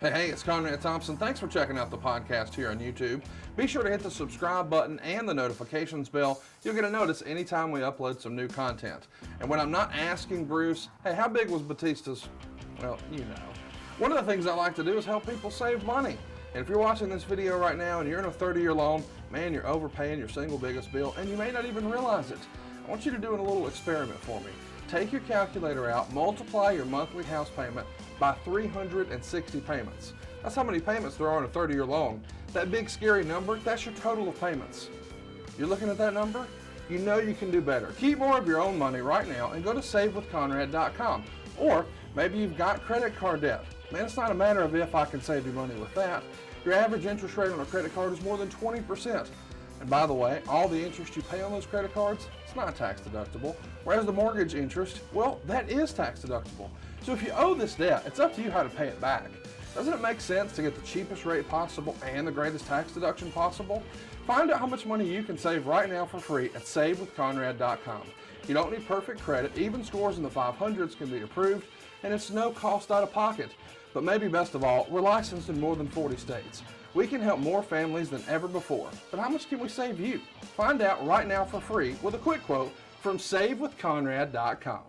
Hey, it's Conrad Thompson. Thanks for checking out the podcast here on YouTube. Be sure to hit the subscribe button and the notifications bell. You'll get a notice anytime we upload some new content. And when I'm not asking Bruce, hey, how big was Batista's? Well, you know. One of the things I like to do is help people save money. And if you're watching this video right now and you're in a 30-year loan, man, you're overpaying your single biggest bill and you may not even realize it. I want you to do a little experiment for me. Take your calculator out, multiply your monthly house payment by 360 payments. That's how many payments there are on a 30-year loan. That big scary number, that's your total of payments. You're looking at that number? You know you can do better. Keep more of your own money right now and go to savewithconrad.com. Or maybe you've got credit card debt. Man, it's not a matter of if I can save you money with that. Your average interest rate on a credit card is more than 20%. And by the way, all the interest you pay on those credit cards, it's not tax deductible. Whereas the mortgage interest, well, that is tax deductible. So if you owe this debt, it's up to you how to pay it back. Doesn't it make sense to get the cheapest rate possible and the greatest tax deduction possible? Find out how much money you can save right now for free at savewithconrad.com. You don't need perfect credit. Even scores in the 500s can be approved, and it's no cost out of pocket. But maybe best of all, we're licensed in more than 40 states. We can help more families than ever before. But how much can we save you? Find out right now for free with a quick quote from savewithconrad.com.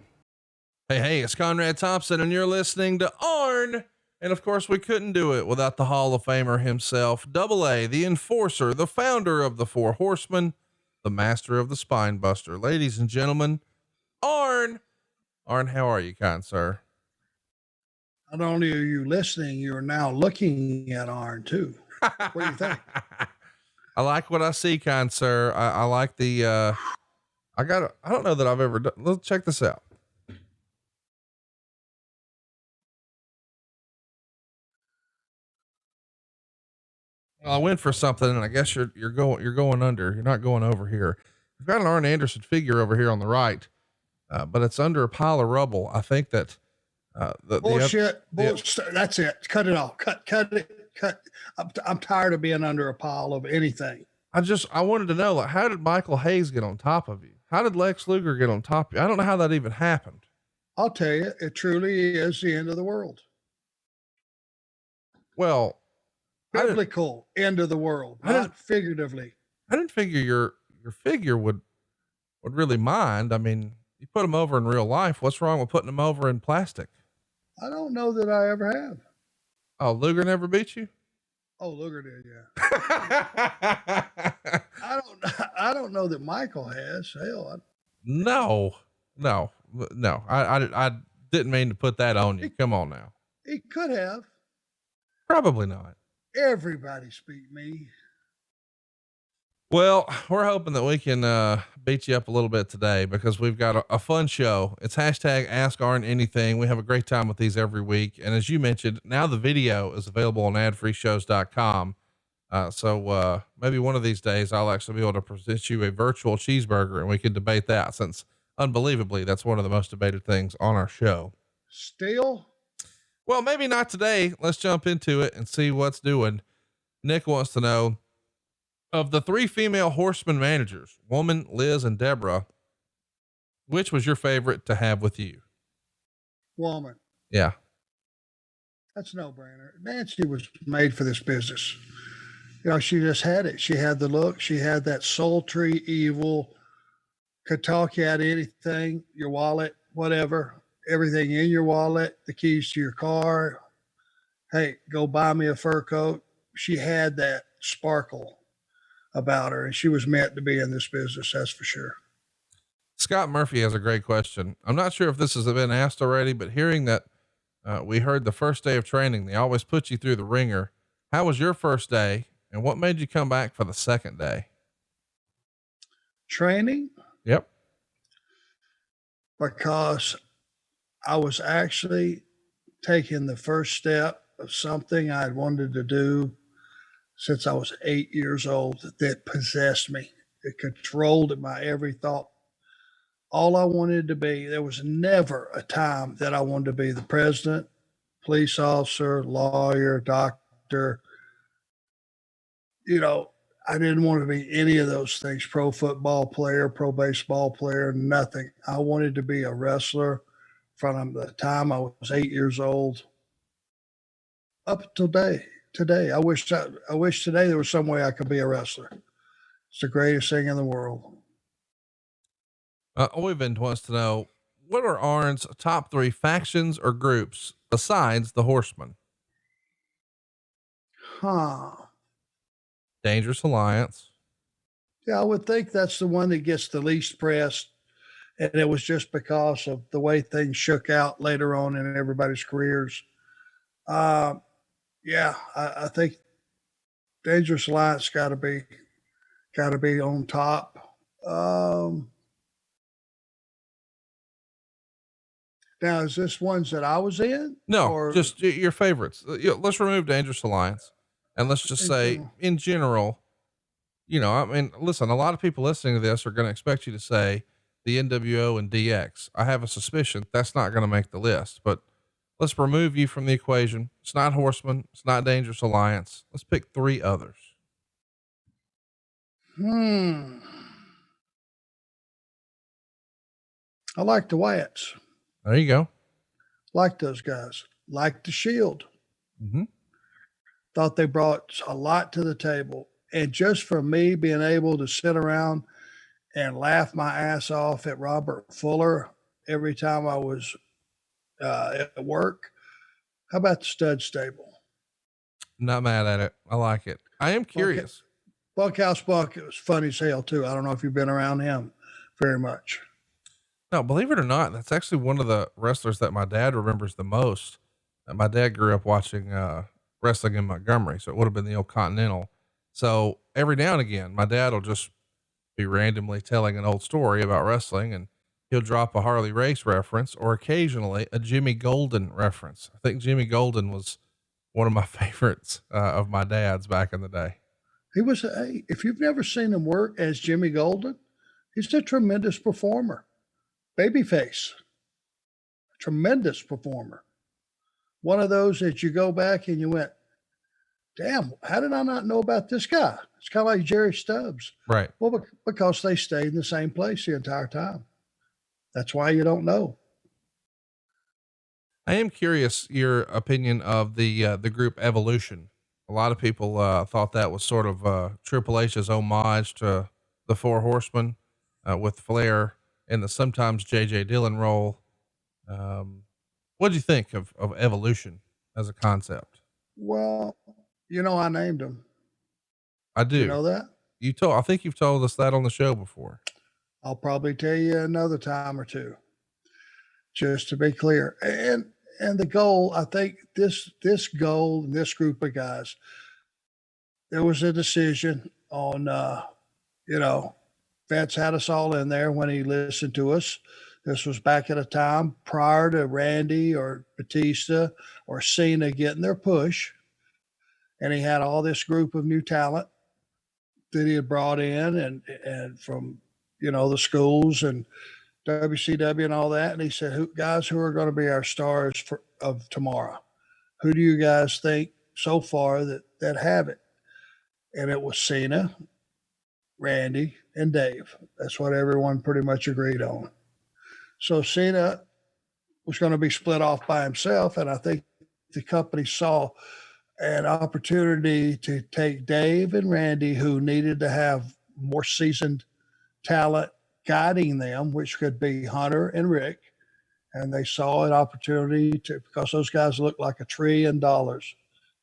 Hey, it's Conrad Thompson, and you're listening to Arn. And of course, we couldn't do it without the Hall of Famer himself, Double A, the enforcer, the founder of the Four Horsemen, the master of the spinebuster. Ladies and gentlemen, Arn. Arn, how are you, kind sir? Not only are you listening, you're now looking at Arn too. What do you think? I like what I see, kind sir. I like the, I don't know that I've ever done. Let's check this out. Well, I went for something, and I guess you're going under. You're not going over here. We've got an Arn Anderson figure over here on the right, but it's under a pile of rubble. I think that bullshit. That's it. Cut it off. Cut it. I'm tired of being under a pile of anything. I wanted to know, like, how did Michael Hayes get on top of you? How did Lex Luger get on top of you? I don't know how that even happened. I'll tell you, it truly is the end of the world. Well, biblical end of the world, not figuratively. I didn't figure your figure would really mind. I mean, you put them over in real life. What's wrong with putting them over in plastic? I don't know that I ever have. Oh, Luger never beat you? Oh, Luger did. Yeah. I don't know that Michael has. Hell. No. I didn't mean to put that on you. Come on now. He could have. Probably not. Everybody's beat me. Well, we're hoping that we can beat you up a little bit today because we've got a fun show. It's hashtag Ask Arn Anything. We have a great time with these every week. And as you mentioned, now the video is available on adfreeshows.com. So maybe one of these days I'll actually be able to present you a virtual cheeseburger and we can debate that, since unbelievably, that's one of the most debated things on our show. Still? Well, maybe not today. Let's jump into it and see what's doing. Nick wants to know, of the three female Horseman managers, Woman, Liz, and Deborah, which was your favorite to have with you? Woman. Yeah. That's no brainer. Nancy was made for this business. You know, she just had it. She had the look. She had that sultry, evil, could talk you out of anything, your wallet, whatever, everything in your wallet, the keys to your car. Hey, go buy me a fur coat. She had that sparkle about her, and she was meant to be in this business. That's for sure. Scott Murphy has a great question. I'm not sure if this has been asked already, but hearing that we heard the first day of training, they always put you through the ringer. How was your first day, and what made you come back for the second day? Training? Yep. Because I was actually taking the first step of something I'd wanted to do since I was 8 years old that possessed me. It controlled my every thought. All I wanted to be, there was never a time that I wanted to be the president, police officer, lawyer, doctor. You know, I didn't want to be any of those things, pro football player, pro baseball player, nothing. I wanted to be a wrestler from the time I was 8 years old up until today. I wish today there was some way I could be a wrestler. It's the greatest thing in the world. Oyvind wants to know, what are Arn's top 3 factions or groups besides the Horsemen? Huh. Dangerous Alliance. Yeah, I would think that's the one that gets the least press. And it was just because of the way things shook out later on in everybody's careers. Yeah, I think Dangerous Alliance got to be on top. Now, is this ones that I was in? No, or just your favorites. Let's remove Dangerous Alliance and let's just say in general, I mean, listen, a lot of people listening to this are going to expect you to say the NWO and DX. I have a suspicion that's not going to make the list, but let's remove you from the equation. It's not Horseman. It's not Dangerous Alliance. Let's pick 3 others. I like the Wyatts. There you go. Like those guys. Like the Shield. Mm-hmm. Thought they brought a lot to the table. And just for me being able to sit around and laugh my ass off at Robert Fuller every time I was at work. How about the Stud Stable? Not mad at it. I like it. I am curious. Bunkhouse Buck, it was funny as hell too. I don't know if you've been around him very much. No, believe it or not, that's actually one of the wrestlers that my dad remembers the most. My dad grew up watching wrestling in Montgomery, so it would have been the old Continental. So every now and again, my dad will just be randomly telling an old story about wrestling, and he'll drop a Harley Race reference or occasionally a Jimmy Golden reference. I think Jimmy Golden was one of my favorites of my dad's back in the day. He was, if you've never seen him work as Jimmy Golden, he's a tremendous performer. Babyface, tremendous performer. One of those that you go back and you went, damn, how did I not know about this guy? It's kind of like Jerry Stubbs. Right. Well, because they stayed in the same place the entire time. That's why you don't know. I am curious your opinion of the group Evolution. A lot of people thought that was sort of Triple H's homage to the Four Horsemen with Flair in the sometimes J.J. Dillon role. What do you think of Evolution as a concept? Well, I named them. I do. You know that? I think you've told us that on the show before. I'll probably tell you another time or two, just to be clear. And the goal, I think this goal, this group of guys, there was a decision on, Vince had us all in there when he listened to us. This was back at a time prior to Randy or Batista or Cena getting their push. And he had all this group of new talent that he had brought in and from, the schools and WCW and all that. And he said, who are going to be our stars of tomorrow? Who do you guys think so far that have it? And it was Cena, Randy, and Dave. That's what everyone pretty much agreed on. So Cena was going to be split off by himself. And I think the company saw an opportunity to take Dave and Randy, who needed to have more seasoned talent guiding them, which could be Hunter and Rick. And they saw an opportunity because those guys looked like $1 trillion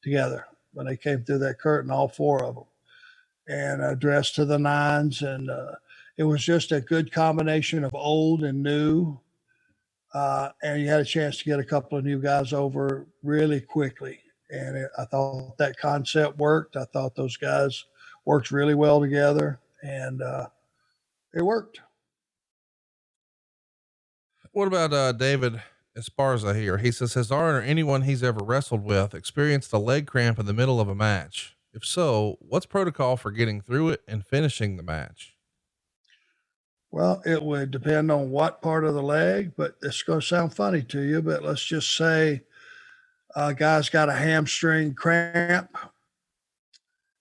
together when they came through that curtain, all 4 of them, and dressed to the nines. And it was just a good combination of old and new. And you had a chance to get a couple of new guys over really quickly. And I thought that concept worked. I thought those guys worked really well together, and it worked. What about David Esparza here? He says, has Arn or anyone he's ever wrestled with experienced a leg cramp in the middle of a match? If so, what's protocol for getting through it and finishing the match? Well, it would depend on what part of the leg, but it's going to sound funny to you, but let's just say a guy's got a hamstring cramp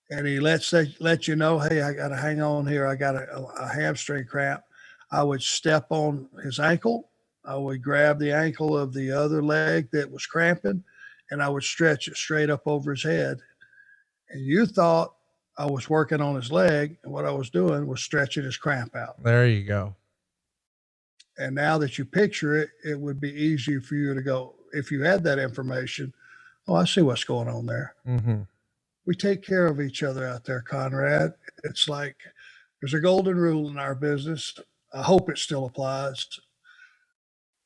and he let you know, hey, I got to hang on here. I got a hamstring cramp. I would step on his ankle. I would grab the ankle of the other leg that was cramping and I would stretch it straight up over his head. And you thought I was working on his leg, and what I was doing was stretching his cramp out. There you go. And now that you picture it, it would be easier for you to go, if you had that information, oh, I see what's going on there. Mm-hmm. We take care of each other out there, Conrad. It's like there's a golden rule in our business. I hope it still applies.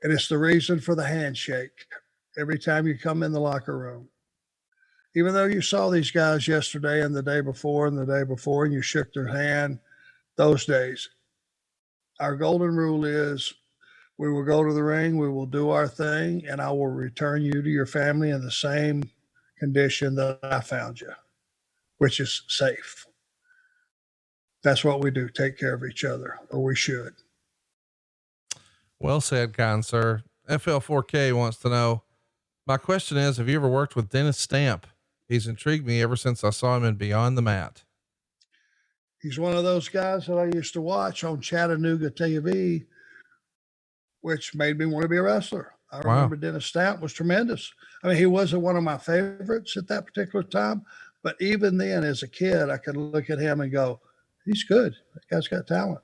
And it's the reason for the handshake every time you come in the locker room. Even though you saw these guys yesterday and the day before and the day before, and you shook their hand those days, our golden rule is we will go to the ring, we will do our thing, and I will return you to your family in the same condition that I found you, which is safe. That's what we do, take care of each other, or we should. Well said, kind sir. FL4K wants to know, my question is, have you ever worked with Dennis Stamp? He's intrigued me ever since I saw him in Beyond the Mat. He's one of those guys that I used to watch on Chattanooga TV, which made me want to be a wrestler. I remember Dennis Stamp was tremendous. I mean, he wasn't one of my favorites at that particular time, but even then as a kid, I could look at him and go, he's good. That guy's got talent.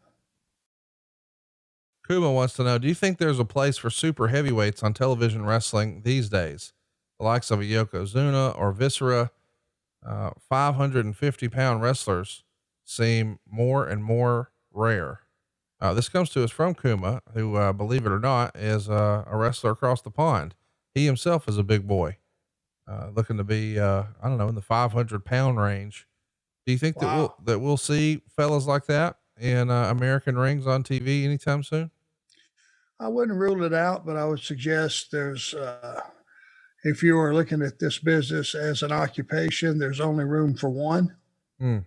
Kuma wants to know, do you think there's a place for super heavyweights on television wrestling these days? The likes of a Yokozuna or Viscera, 550-pound wrestlers seem more and more rare. This comes to us from Kuma, who, believe it or not, is a wrestler across the pond. He himself is a big boy, looking to be, I don't know, in the 500-pound range. Do you think that we'll see fellas like that in American rings on TV anytime soon? I wouldn't rule it out, but I would suggest there's, if you are looking at this business as an occupation, there's only room for one. Mm.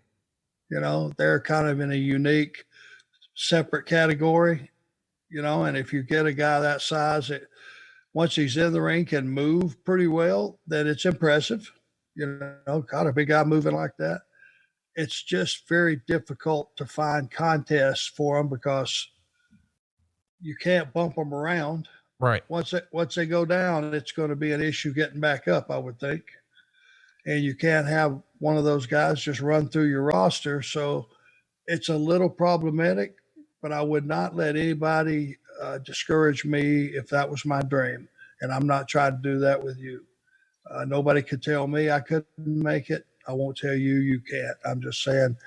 You know, they're kind of in a unique, separate category, you know, and if you get a guy that size, once he's in the ring can move pretty well, then it's impressive. You know, got a big guy moving like that. It's just very difficult to find contests for them because you can't bump them around. Right. Once they go down, it's going to be an issue getting back up, I would think. And you can't have one of those guys just run through your roster. So it's a little problematic, but I would not let anybody discourage me if that was my dream. And I'm not trying to do that with you. Nobody could tell me I couldn't make it. I won't tell you you can't. I'm just saying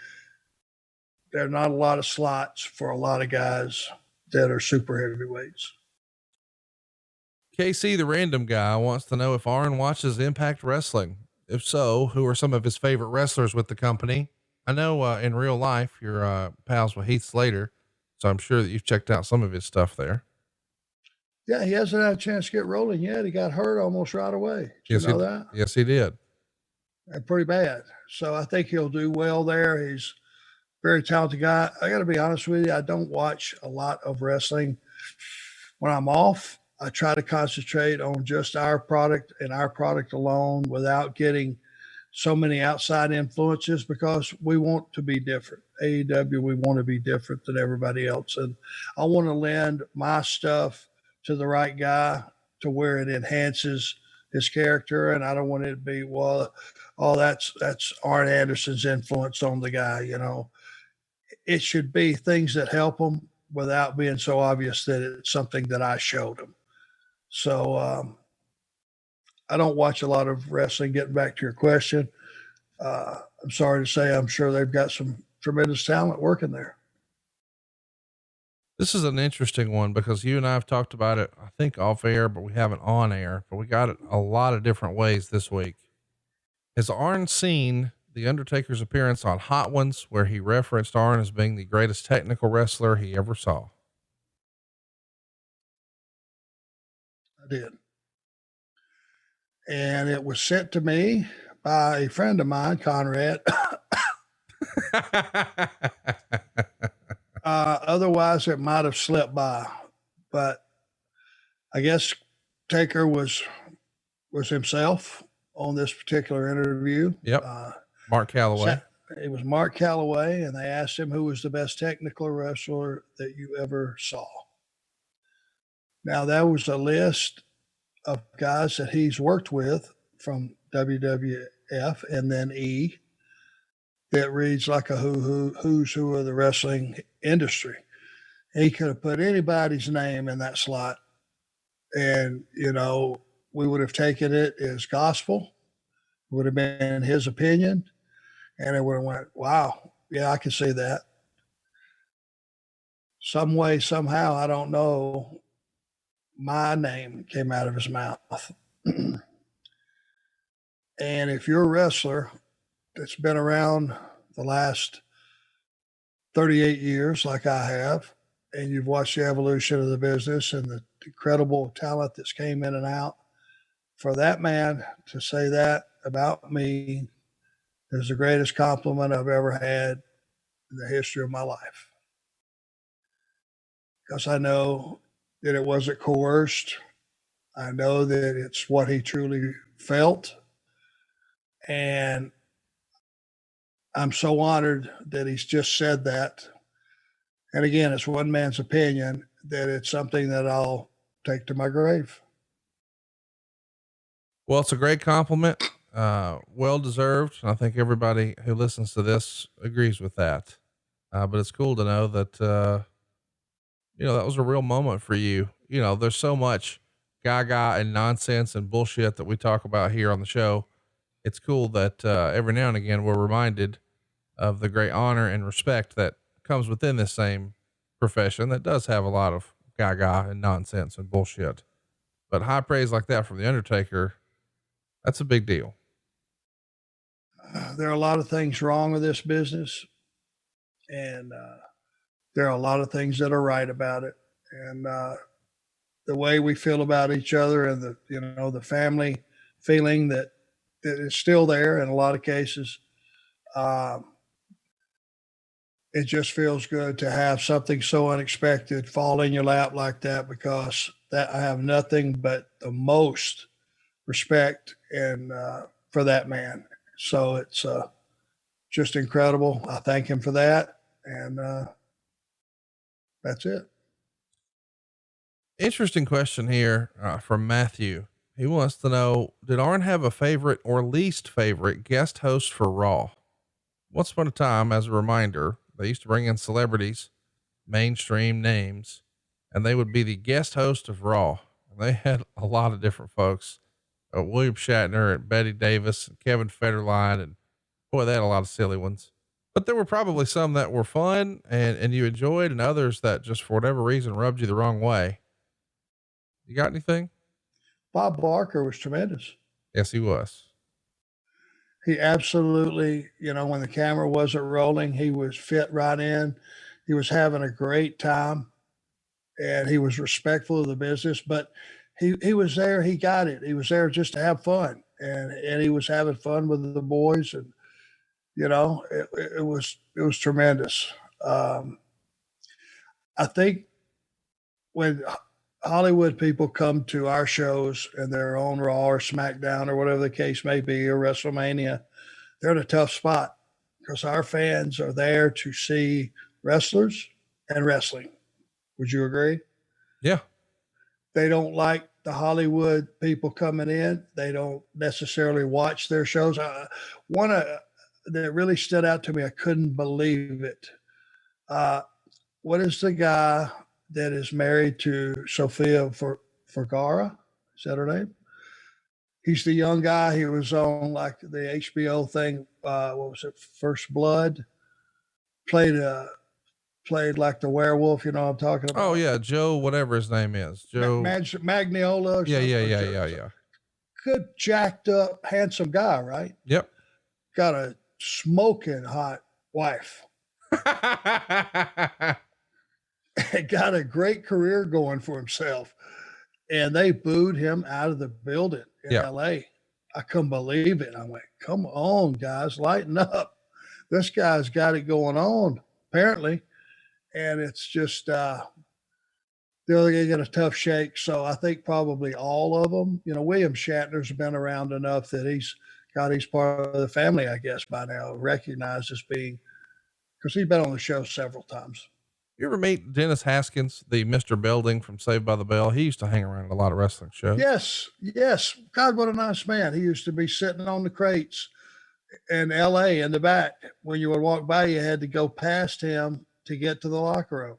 there are not a lot of slots for a lot of guys that are super heavyweights. KC, the random guy, wants to know if Arn watches Impact Wrestling. If so, who are some of his favorite wrestlers with the company? I know in real life you're pals with Heath Slater, so I'm sure that you've checked out some of his stuff there. Yeah, he hasn't had a chance to get rolling yet. He got hurt almost right away. Did you know that? Yes, he did. And pretty bad. So I think he'll do well there. He's a very talented guy. I got to be honest with you. I don't watch a lot of wrestling. When I'm off, I try to concentrate on just our product and our product alone without getting so many outside influences because we want to be different. AEW, we want to be different than everybody else. And I want to lend my stuff to the right guy to where it enhances his character. And I don't want it to be, well, oh, that's Arn Anderson's influence on the guy. You know, it should be things that help him without being so obvious that it's something that I showed him. So I don't watch a lot of wrestling. Getting back to your question, I'm sorry to say, I'm sure they've got some tremendous talent working there. This is an interesting one because you and I have talked about it, I think off air, but we haven't on air, but we got it a lot of different ways this week. Has Arn seen the Undertaker's appearance on Hot Ones where he referenced Arn as being the greatest technical wrestler he ever saw? I did. And it was sent to me by a friend of mine, Conrad. Otherwise, it might have slipped by. But I guess Taker was himself on this particular interview. Yep. Mark Calloway. It was Mark Calloway, and they asked him who was the best technical wrestler that you ever saw. Now, that was a list of guys that he's worked with from WWF, and then E, that reads like a who's who of the wrestling industry. He could have put anybody's name in that slot, and we would have taken it as gospel. It would have been his opinion, and it would have went, "Wow, yeah, I can see that." Some way, somehow, I don't know, my name came out of his mouth. And if you're a wrestler that's been around the last 38 years, like I have, and you've watched the evolution of the business and the incredible talent that's came in and out, for that man to say that about me is the greatest compliment I've ever had in the history of my life. Because I know that it wasn't coerced. I know that it's what he truly felt. And I'm so honored that he's just said that. And again, it's one man's opinion, that it's something that I'll take to my grave. Well, it's a great compliment. Well deserved. And I think everybody who listens to this agrees with that. But it's cool to know that, that was a real moment for you. There's so much gaga and nonsense and bullshit that we talk about here on the show. It's cool that, every now and again, we're reminded of the great honor and respect that comes within this same profession that does have a lot of gaga and nonsense and bullshit. But high praise like that from the Undertaker, that's a big deal. There are a lot of things wrong with this business, and there are a lot of things that are right about it. And the way we feel about each other, and the family feeling that is still there in a lot of cases. It just feels good to have something so unexpected fall in your lap like that, because that I have nothing but the most respect and for that man. So it's just incredible. I thank him for that, and that's it. Interesting question here from Matthew. He wants to know, did Arn have a favorite or least favorite guest host for Raw? Once upon a time, as a reminder, they used to bring in celebrities, mainstream names, and they would be the guest host of Raw. And they had a lot of different folks, William Shatner and Betty Davis and Kevin Federline. And boy, they had a lot of silly ones, but there were probably some that were fun and you enjoyed, and others that just for whatever reason rubbed you the wrong way. You got anything? Bob Barker was tremendous. Yes, he was. He absolutely, when the camera wasn't rolling, he was fit right in. He was having a great time, and he was respectful of the business, but he was there. He got it. He was there just to have fun, and he was having fun with the boys, and it was tremendous. I think when Hollywood people come to our shows and their own Raw or SmackDown or whatever the case may be, or WrestleMania, they're in a tough spot, because our fans are there to see wrestlers and wrestling. Would you agree? Yeah. They don't like the Hollywood people coming in. They don't necessarily watch their shows. One that really stood out to me, I couldn't believe it. What is the guy that is married to Sofia Vergara? Is that her name? He's the young guy. He was on like the HBO thing. What was it? First Blood. Played like the werewolf. You know what I'm talking about? Oh yeah. Joe, whatever his name is. Joe Magniola. Or yeah. Good, jacked up, handsome guy, right? Yep. Got a smoking hot wife. Got a great career going for himself, and they booed him out of the building in LA. I couldn't believe it. I went, come on, guys, lighten up. This guy's got it going on, apparently. And it's just, they're going to get a tough shake. So I think probably all of them, William Shatner's been around enough that he's part of the family, I guess, by now, recognized as being, because he's been on the show several times. You ever meet Dennis Haskins, the Mr. Belding from Saved by the Bell? He used to hang around at a lot of wrestling shows. Yes, yes. God, what a nice man. He used to be sitting on the crates in LA in the back. When you would walk by, you had to go past him to get to the locker room.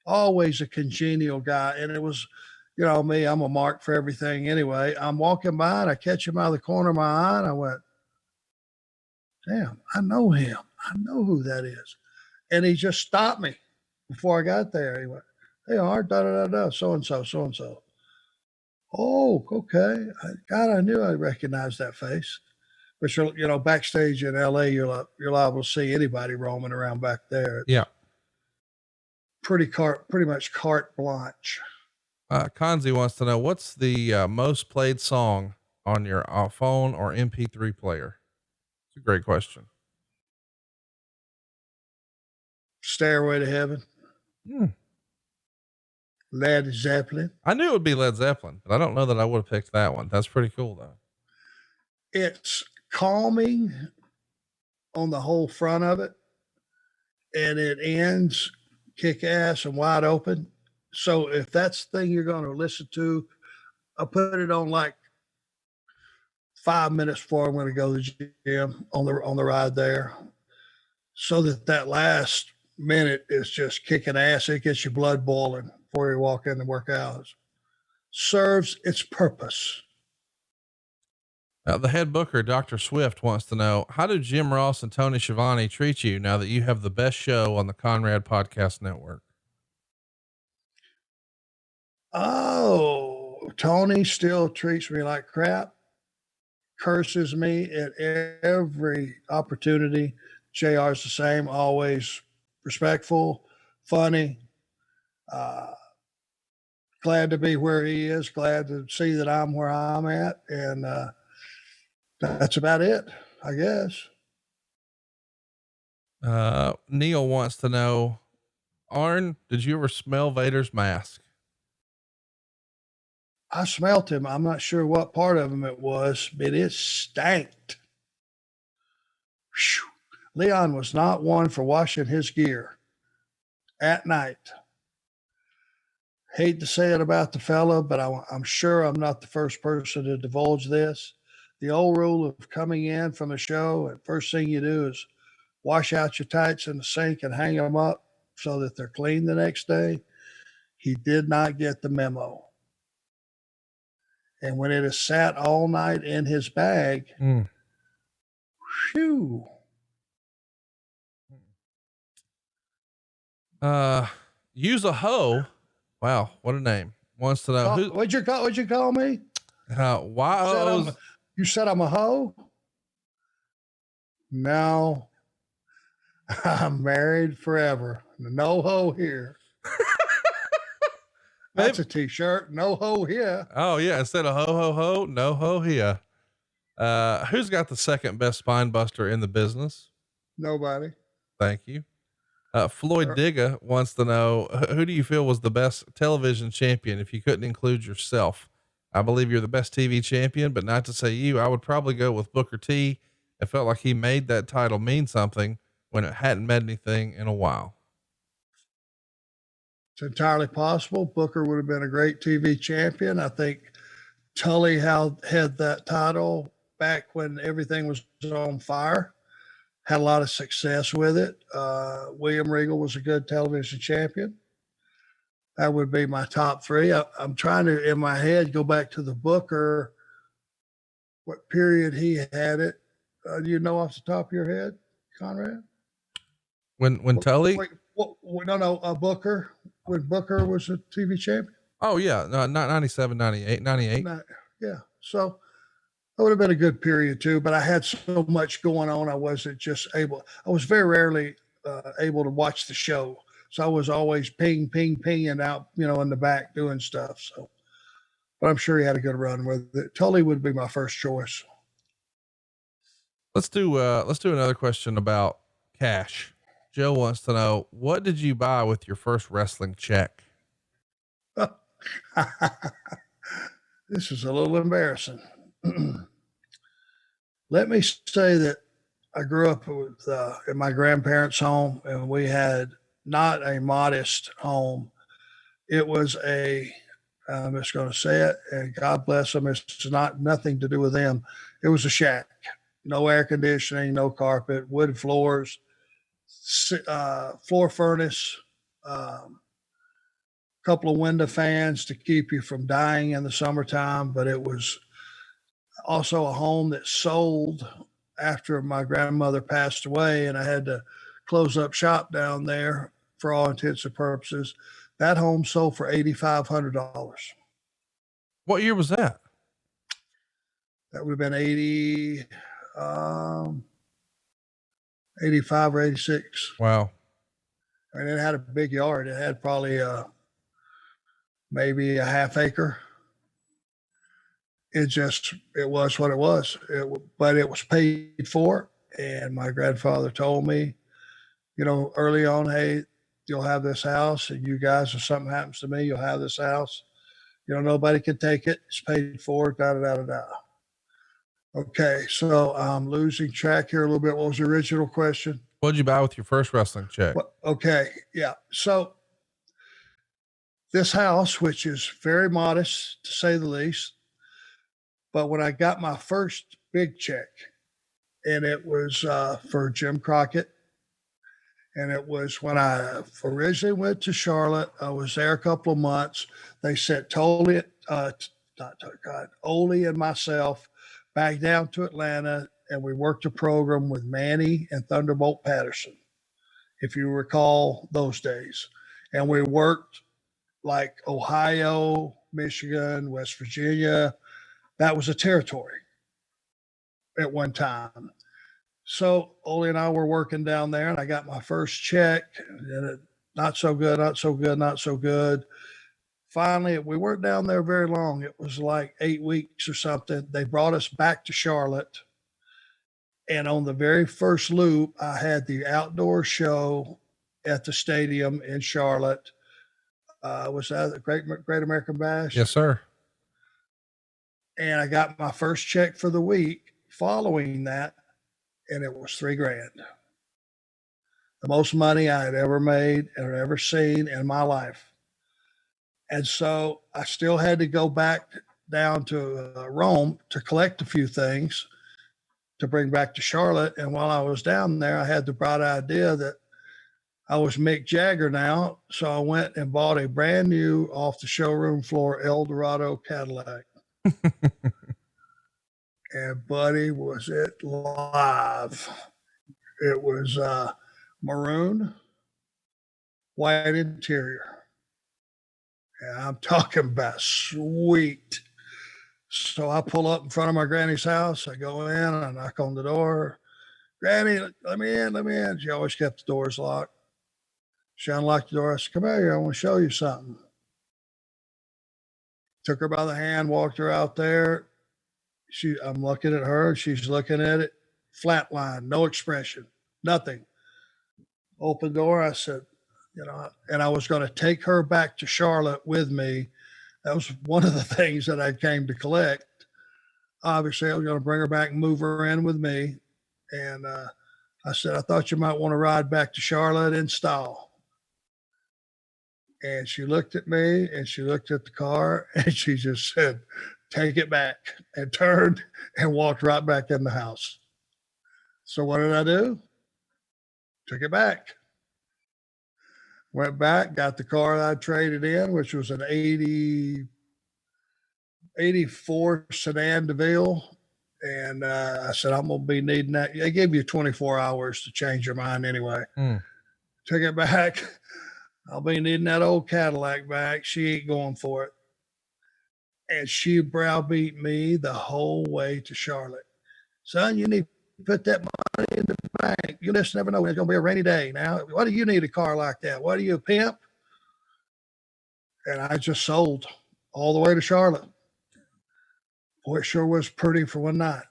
Always a congenial guy. And it was, me, I'm a mark for everything anyway. I'm walking by and I catch him out of the corner of my eye and I went, damn, I know him. I know who that is. And he just stopped me before I got there. He went, hey, Art, so and so, so and so. Oh, okay. God, I knew I recognized that face. But backstage in LA, you're liable to see anybody roaming around back there. Yeah. Pretty much carte blanche. Konzi wants to know, what's the most played song on your phone or MP3 player? It's a great question. Stairway to Heaven. Led Zeppelin. I knew it would be Led Zeppelin, but I don't know that I would have picked that one. That's pretty cool though. It's calming on the whole front of it, and it ends kick ass and wide open. So if that's the thing you're going to listen to, I'll put it on like 5 minutes before I'm going to go to the gym on the ride there, so that last minute is just kicking ass. It gets your blood boiling before you walk in and work out. Serves its purpose. The head booker, Dr. Swift, wants to know, how do Jim Ross and Tony Schiavone treat you now that you have the best show on the Conrad Podcast Network? Oh, Tony still treats me like crap, curses me at every opportunity. JR's the same, always respectful, funny, glad to be where he is, glad to see that I'm where I'm at. And, that's about it, I guess. Neil wants to know, Arn, did you ever smell Vader's mask? I smelt him. I'm not sure what part of him it was, but it stanked. Whew. Leon was not one for washing his gear at night. Hate to say it about the fella, but I'm sure I'm not the first person to divulge this. The old rule of coming in from a show, and first thing you do is wash out your tights in the sink and hang them up so that they're clean the next day. He did not get the memo. And when it is sat all night in his bag, whew. Use a hoe. Wow, what a name. Wants to know What'd you call me? Why? You said I'm a hoe? No, I'm married forever. No hoe here. That's a t-shirt. No hoe here. Oh yeah. Instead of ho, ho, ho, no ho here. Who's got the second best spine buster in the business? Nobody. Thank you. Floyd Digga wants to know, who do you feel was the best television champion if you couldn't include yourself? I believe you're the best TV champion, but not to say you. I would probably go with Booker T. It felt like he made that title mean something when it hadn't meant anything in a while. It's entirely possible. Booker would have been a great TV champion. I think Tully had that title back when everything was on fire. Had a lot of success with it. William Regal was a good television champion. That would be my top three. I'm trying to, in my head, go back to the Booker, what period he had it. Do you know off the top of your head, Conrad? When Tully? Booker. When Booker was a TV champion. Oh yeah. No, not 97, 98, 98. Yeah. So that would have been a good period too, but I had so much going on. I wasn't just able, I was very rarely able to watch the show. So I was always pinging out, in the back doing stuff. So, but I'm sure he had a good run with it. Tully would be my first choice. Let's do another question about cash. Joe wants to know, what did you buy with your first wrestling check? This is a little embarrassing. Let me say that I grew up with in my grandparents' home, and we had not a modest home. It was I'm just going to say it, and God bless them. It's not nothing to do with them. It was a shack, no air conditioning, no carpet, wood floors, floor furnace, couple of window fans to keep you from dying in the summertime. But it was also a home that sold after my grandmother passed away, and I had to close up shop down there for all intents and purposes. That home sold for $8,500. What year was that? That would have been 85 or 86. Wow. And it had a big yard. It had probably maybe a half acre. It was what it was. But it was paid for. And my grandfather told me, early on, hey, you'll have this house, and you guys, if something happens to me, you'll have this house. Nobody can take it. It's paid for, da, da, da, da, da. Okay, so I'm losing track here a little bit. What was the original question? What did you buy with your first wrestling check? Okay, yeah. So this house, which is very modest to say the least, but when I got my first big check, and it was for Jim Crockett, and it was when I originally went to Charlotte. I was there a couple of months. They sent Ole and myself back down to Atlanta, and we worked a program with Manny and Thunderbolt Patterson, if you recall those days. And we worked like Ohio, Michigan, West Virginia. That was a territory at one time. So Ole and I were working down there, and I got my first check, and not so good, not so good, not so good. Finally, we weren't down there very long. It was like 8 weeks or something. They brought us back to Charlotte. And on the very first loop, I had the outdoor show at the stadium in Charlotte. Was that the Great American Bash? Yes, sir. And I got my first check for the week following that, and it was $3,000. The most money I had ever made or ever seen in my life. And so I still had to go back down to Rome to collect a few things to bring back to Charlotte. And while I was down there, I had the bright idea that I was Mick Jagger now. So I went and bought a brand new off the showroom floor Eldorado Cadillac. And buddy, was it live. It was maroon, white interior. And I'm talking about sweet. So I pull up in front of my granny's house. I go in and I knock on the door. Granny, let me in. She always kept the doors locked. She unlocked the door. I said, come out here. I want to show you something. Took her by the hand, walked her out there. I'm looking at her. She's looking at it. Flat line, no expression, nothing. Open door. I said, and I was going to take her back to Charlotte with me. That was one of the things that I came to collect. Obviously, I was going to bring her back and move her in with me. And I said, I thought you might want to ride back to Charlotte in style. And she looked at me and she looked at the car and she just said, take it back, and turned and walked right back in the house. So what did I do? Took it back. Went back, got the car that I traded in, which was an 84 sedan DeVille. And I said, I'm going to be needing that. They give you 24 hours to change your mind anyway. Took it back. I'll be needing that old Cadillac back. She ain't going for it. And she browbeat me the whole way to Charlotte. Son, you need to put that money in the bank. You just never know when it's going to be a rainy day. Now, why do you need a car like that? What are you, a pimp? And I just sold all the way to Charlotte. Boy, it sure was pretty for one night.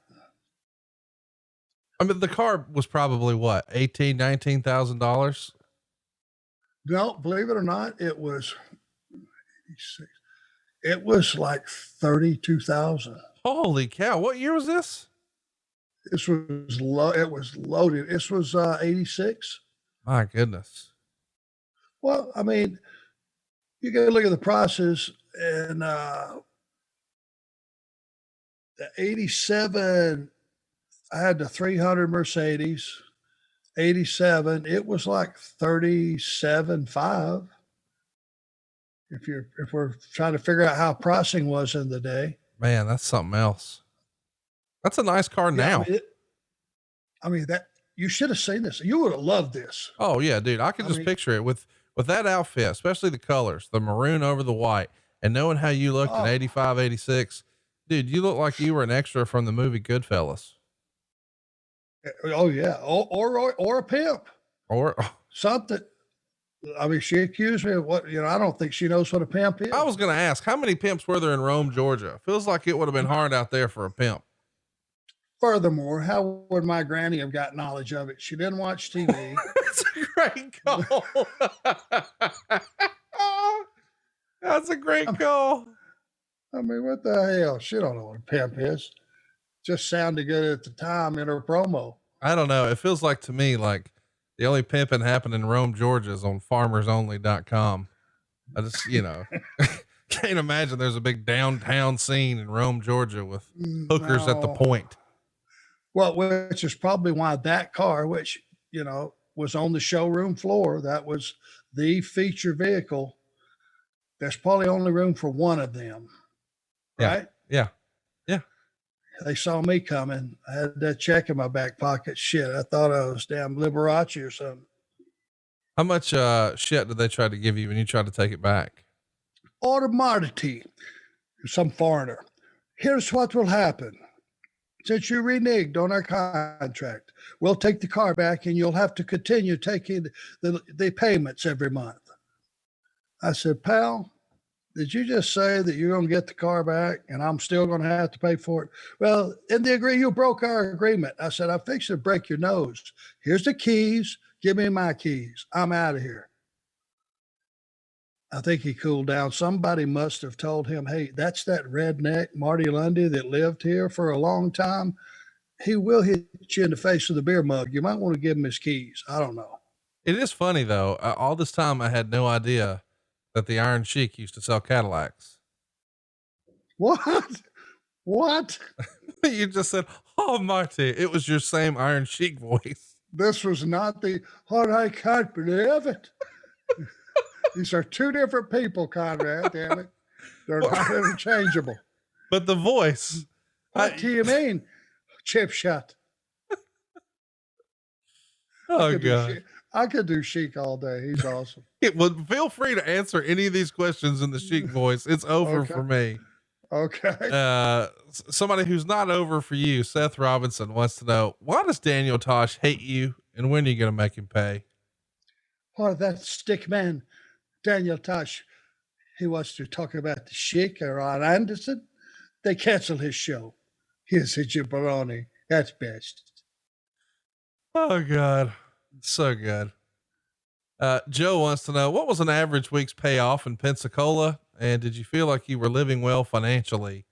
I mean, the car was probably what, $18,000-$19,000? No, believe it or not, it was like 32,000. Holy cow. What year was this? This was it was loaded. This was 86. My goodness. Well, I mean, you got to look at the prices, and the 87, I had the 300 Mercedes, 87, it was like 37.5. If we're trying to figure out how pricing was in the day. Man, that's something else. That's a nice car Yeah, now. I mean that you should have seen this. You would have loved this. Oh yeah, dude. I can just picture it with that outfit, especially the colors, the maroon over the white, and knowing how you looked in 85, 86, dude, you look like you were an extra from the movie Goodfellas. Oh yeah. Or a pimp Or something. I mean, she accused me of what, I don't think she knows what a pimp is. I was going to ask, how many pimps were there in Rome, Georgia? Feels like it would have been hard out there for a pimp. Furthermore, how would my granny have got knowledge of it? She didn't watch TV. That's a great call. That's a great call. I mean, what the hell? She don't know what a pimp is. Just sounded good at the time in her promo. I don't know. It feels like to me, like the only pimping happened in Rome, Georgia is on farmersonly.com. I just, can't imagine there's a big downtown scene in Rome, Georgia with hookers at the point. Well, which is probably why that car, which, was on the showroom floor, that was the feature vehicle. There's probably only room for one of them. Right? Yeah. They saw me coming. I had that check in my back pocket. Shit, I thought I was damn Liberace or something. How much shit did they try to give you when you tried to take it back? Automatically, some foreigner. Here's what will happen. Since you reneged on our contract, we'll take the car back and you'll have to continue taking the payments every month. I said, pal, did you just say that you're going to get the car back and I'm still going to have to pay for it? Well, in the you broke our agreement. I said, I'm fixing to break your nose. Here's the keys. Give me my keys. I'm out of here. I think he cooled down. Somebody must have told him, hey, that's that redneck Marty Lundy that lived here for a long time. He will hit you in the face with a beer mug. You might want to give him his keys. I don't know. It is funny though. All this time I had no idea that the Iron Sheik used to sell Cadillacs. What? You just said, oh, Marty, it was your same Iron Sheik voice. This was not I can't believe it. These are two different people, Conrad, damn it. They're not interchangeable. But the voice. What do you mean? Chip shot. Oh, God. I could do Sheik all day. He's awesome. Well, feel free to answer any of these questions in the Sheik voice. It's over for me. Okay. Somebody who's not over for you, Seth Robinson, wants to know, why does Daniel Tosh hate you and when are you going to make him pay? Oh, that stick man, Daniel Tosh, he wants to talk about the Sheik or Arn Anderson. They canceled his show. He's a jabroni. That's best. Oh, God. So good. Joe wants to know, what was an average week's payoff in Pensacola? And did you feel like you were living well financially?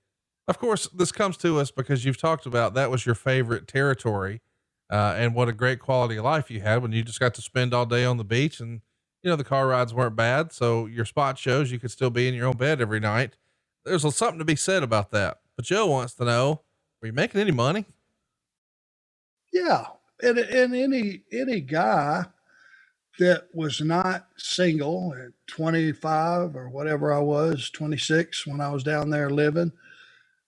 Of course, this comes to us because you've talked about that was your favorite territory, and what a great quality of life you had when you just got to spend all day on the beach and, the car rides weren't bad. So your spot shows you could still be in your own bed every night. There's something to be said about that. But Joe wants to know, were you making any money? Yeah. And any guy that was not single at 25 or whatever I was, 26 when I was down there living,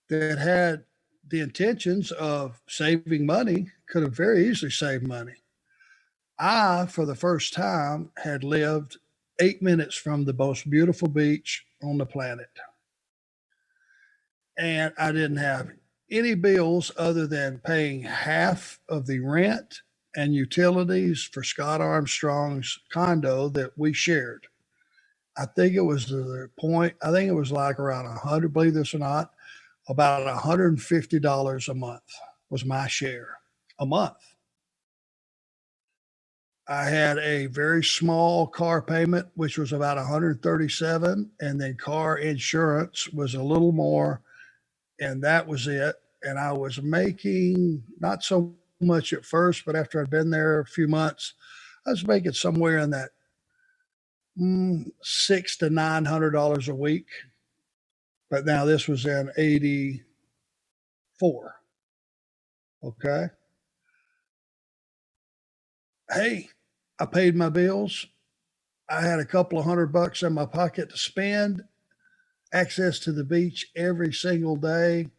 that had the intentions of saving money could have very easily saved money. I, for the first time, had lived 8 minutes from the most beautiful beach on the planet. And I didn't have any bills other than paying half of the rent and utilities for Scott Armstrong's condo that we shared. I think it was like around 100, believe this or not, about $150 a month was my share a month. I had a very small car payment, which was about 137, and then car insurance was a little more, and that was it. And I was making not so much at first, but after I'd been there a few months, I was making somewhere in that $600 to $900 a week. But now this was in 84. Okay. Hey, I paid my bills. I had a couple of $100 in my pocket to spend, access to the beach every single day.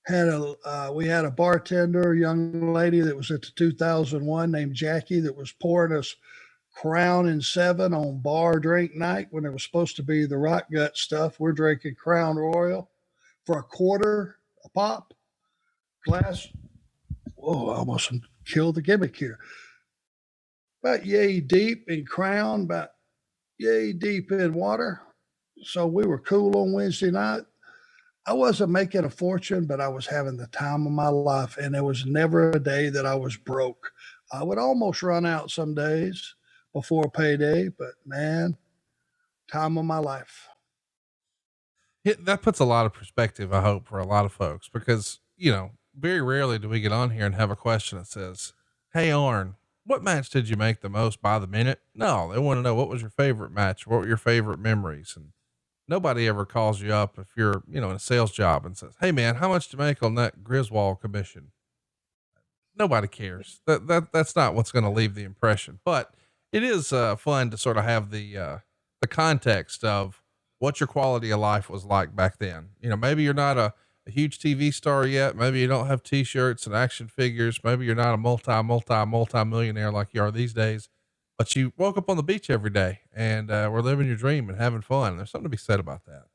We had a bartender, a young lady that was at the 2001 named Jackie that was pouring us Crown and 7 on bar drink night when it was supposed to be the rock gut stuff. We're drinking Crown Royal for a quarter a pop glass. Whoa, I almost killed the gimmick here. About yay deep in Crown, about yay deep in water. So we were cool on Wednesday night. I wasn't making a fortune, but I was having the time of my life, and there was never a day that I was broke. I would almost run out some days before payday, but man, time of my life. That puts a lot of perspective, I hope, for a lot of folks, because, very rarely do we get on here and have a question that says, "Hey, Arn, what match did you make the most by the minute?" No, they want to know, what was your favorite match? What were your favorite memories? And nobody ever calls you up if you're, in a sales job and says, "Hey man, how much did you make on that Griswold commission?" Nobody cares. That's not what's going to leave the impression, but it is fun to sort of have the context of what your quality of life was like back then. Maybe you're not a huge TV star yet. Maybe you don't have t-shirts and action figures. Maybe you're not a multi-millionaire like you are these days, but you woke up on the beach every day and we're living your dream and having fun. There's something to be said about that.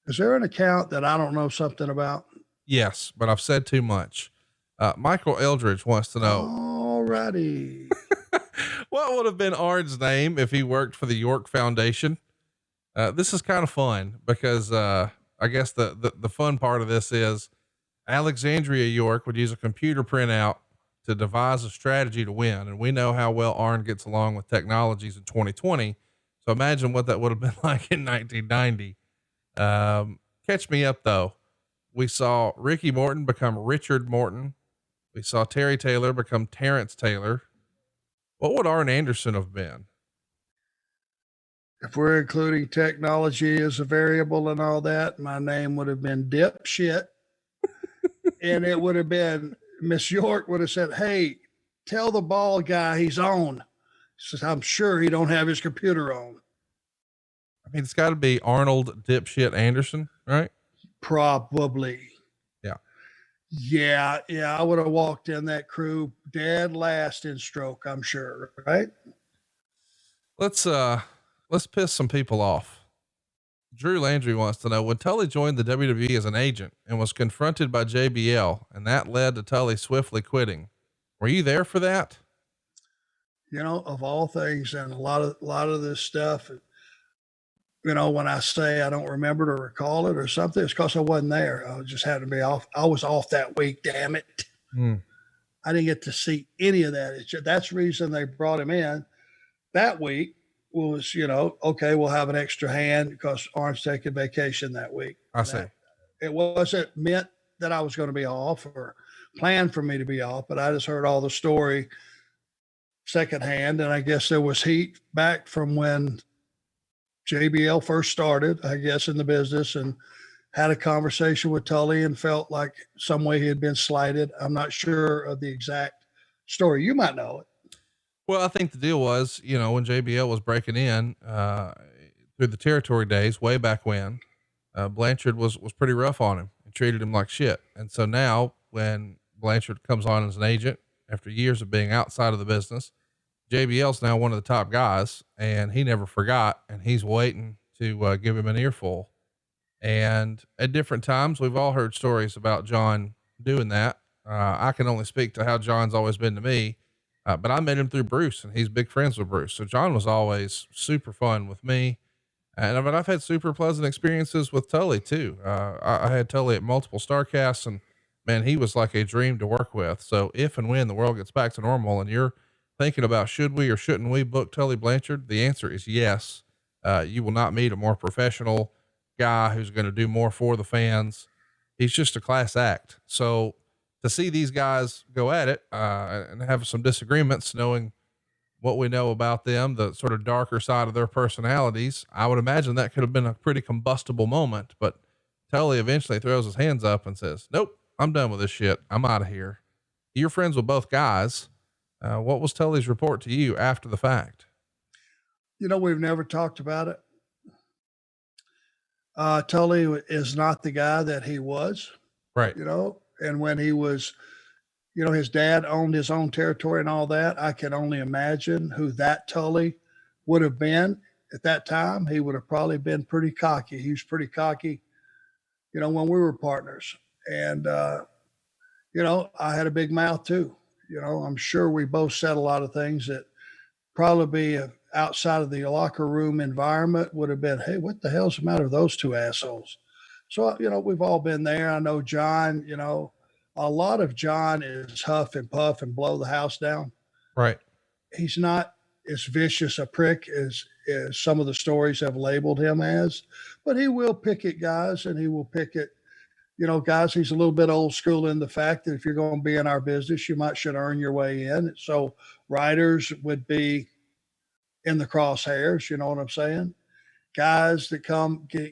Is there an account that I don't know something about? Yes, but I've said too much. Michael Eldridge wants to know. Alrighty. What would have been Arn's name if he worked for the York Foundation? This is kind of fun because, I guess the fun part of this is Alexandria York would use a computer printout to devise a strategy to win. And we know how well Arn gets along with technologies in 2020. So imagine what that would have been like in 1990. Catch me up though. We saw Ricky Morton become Richard Morton. We saw Terry Taylor become Terrence Taylor. What would Arn Anderson have been? If we're including technology as a variable and all that, my name would have been Dipshit. And it would have been, Miss York would have said, "Hey, tell the bald guy he's on." He says, "I'm sure he don't have his computer on." I mean, it's got to be Arnold Dipshit Anderson, right? Probably. Yeah. Yeah. I would have walked in that crew dead last in stroke, I'm sure. Right. Let's piss some people off. Drew Landry wants to know, when Tully joined the WWE as an agent and was confronted by JBL, and that led to Tully swiftly quitting, were you there for that? Of all things, and a lot of this stuff, when I say I don't remember to recall it or something, it's because I wasn't there. I just had to be off. I was off that week. Damn it. I didn't get to see any of that. That's the reason they brought him in that week. Was, okay, we'll have an extra hand because Arn's taking vacation that week. I see. It wasn't meant that I was going to be off or planned for me to be off, but I just heard all the story secondhand. And I guess there was heat back from when JBL first started, I guess, in the business, and had a conversation with Tully and felt like some way he had been slighted. I'm not sure of the exact story. You might know it. Well, I think the deal was, when JBL was breaking in, through the territory days, way back when, Blanchard was pretty rough on him and treated him like shit. And so now when Blanchard comes on as an agent after years of being outside of the business, JBL's now one of the top guys and he never forgot, and he's waiting to, give him an earful. And at different times, we've all heard stories about John doing that. I can only speak to how John's always been to me. But I met him through Bruce and he's big friends with Bruce. So John was always super fun with me. And I've had super pleasant experiences with Tully too. I had Tully at multiple Starcasts, and man, he was like a dream to work with. So if and when the world gets back to normal and you're thinking about, should we or shouldn't we book Tully Blanchard? The answer is yes. You will not meet a more professional guy who's going to do more for the fans. He's just a class act. So to see these guys go at it, and have some disagreements, knowing what we know about them, the sort of darker side of their personalities, I would imagine that could have been a pretty combustible moment, but Tully eventually throws his hands up and says, nope, I'm done with this shit. I'm out of here. You're friends with both guys. What was Tully's report to you after the fact? We've never talked about it. Tully is not the guy that he was, Right. And when he was, his dad owned his own territory and all that. I can only imagine who that Tully would have been at that time. He would have probably been pretty cocky. He was pretty cocky, when we were partners. And, I had a big mouth too. I'm sure we both said a lot of things that probably outside of the locker room environment would have been, hey, what the hell's the matter with those two assholes? So, we've all been there. I know John, a lot of John is huff and puff and blow the house down. Right. He's not as vicious a prick as some of the stories have labeled him as, but he will pick at guys, and he will pick at, guys. He's a little bit old school in the fact that if you're going to be in our business, you should earn your way in. So writers would be in the crosshairs, you know what I'm saying? Guys that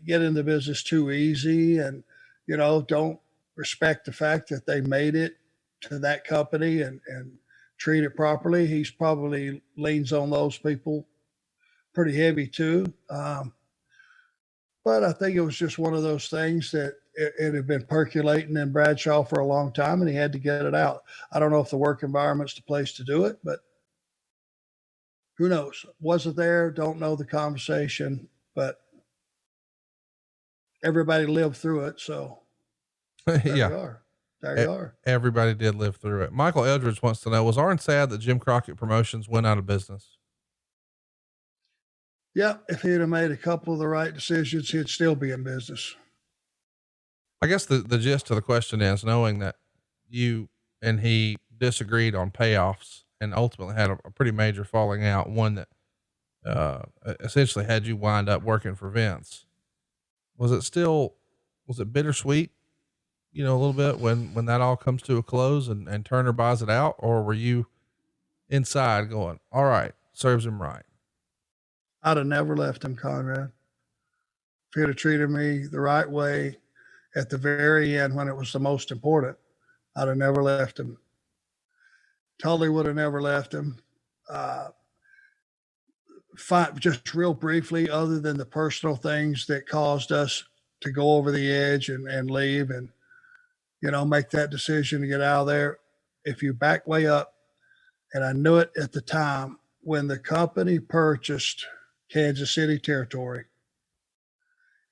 get in the business too easy and, don't respect the fact that they made it to that company and treat it properly. He's probably leans on those people pretty heavy too. But I think it was just one of those things that it had been percolating in Bradshaw for a long time, and he had to get it out. I don't know if the work environment's the place to do it, but who knows? Wasn't there, don't know the conversation, but everybody lived through it. So there Yeah. you are. There you are. Everybody did live through it. Michael Eldridge wants to know, was Arn sad that Jim Crockett Promotions went out of business? Yeah. If he'd have made a couple of the right decisions, he'd still be in business. I guess the gist of the question is, knowing that you and he disagreed on payoffs and ultimately had a pretty major falling out, one that essentially had you wind up working for Vince. Was it bittersweet, a little bit when that all comes to a close and Turner buys it out? Or were you inside going, all right, serves him right? I'd have never left him, Conrad. If he'd have treated me the right way at the very end when it was the most important, I'd have never left him. Tully would have never left him. Just real briefly, other than the personal things that caused us to go over the edge and leave and, make that decision to get out of there. If you back way up, and I knew it at the time, when the company purchased Kansas City territory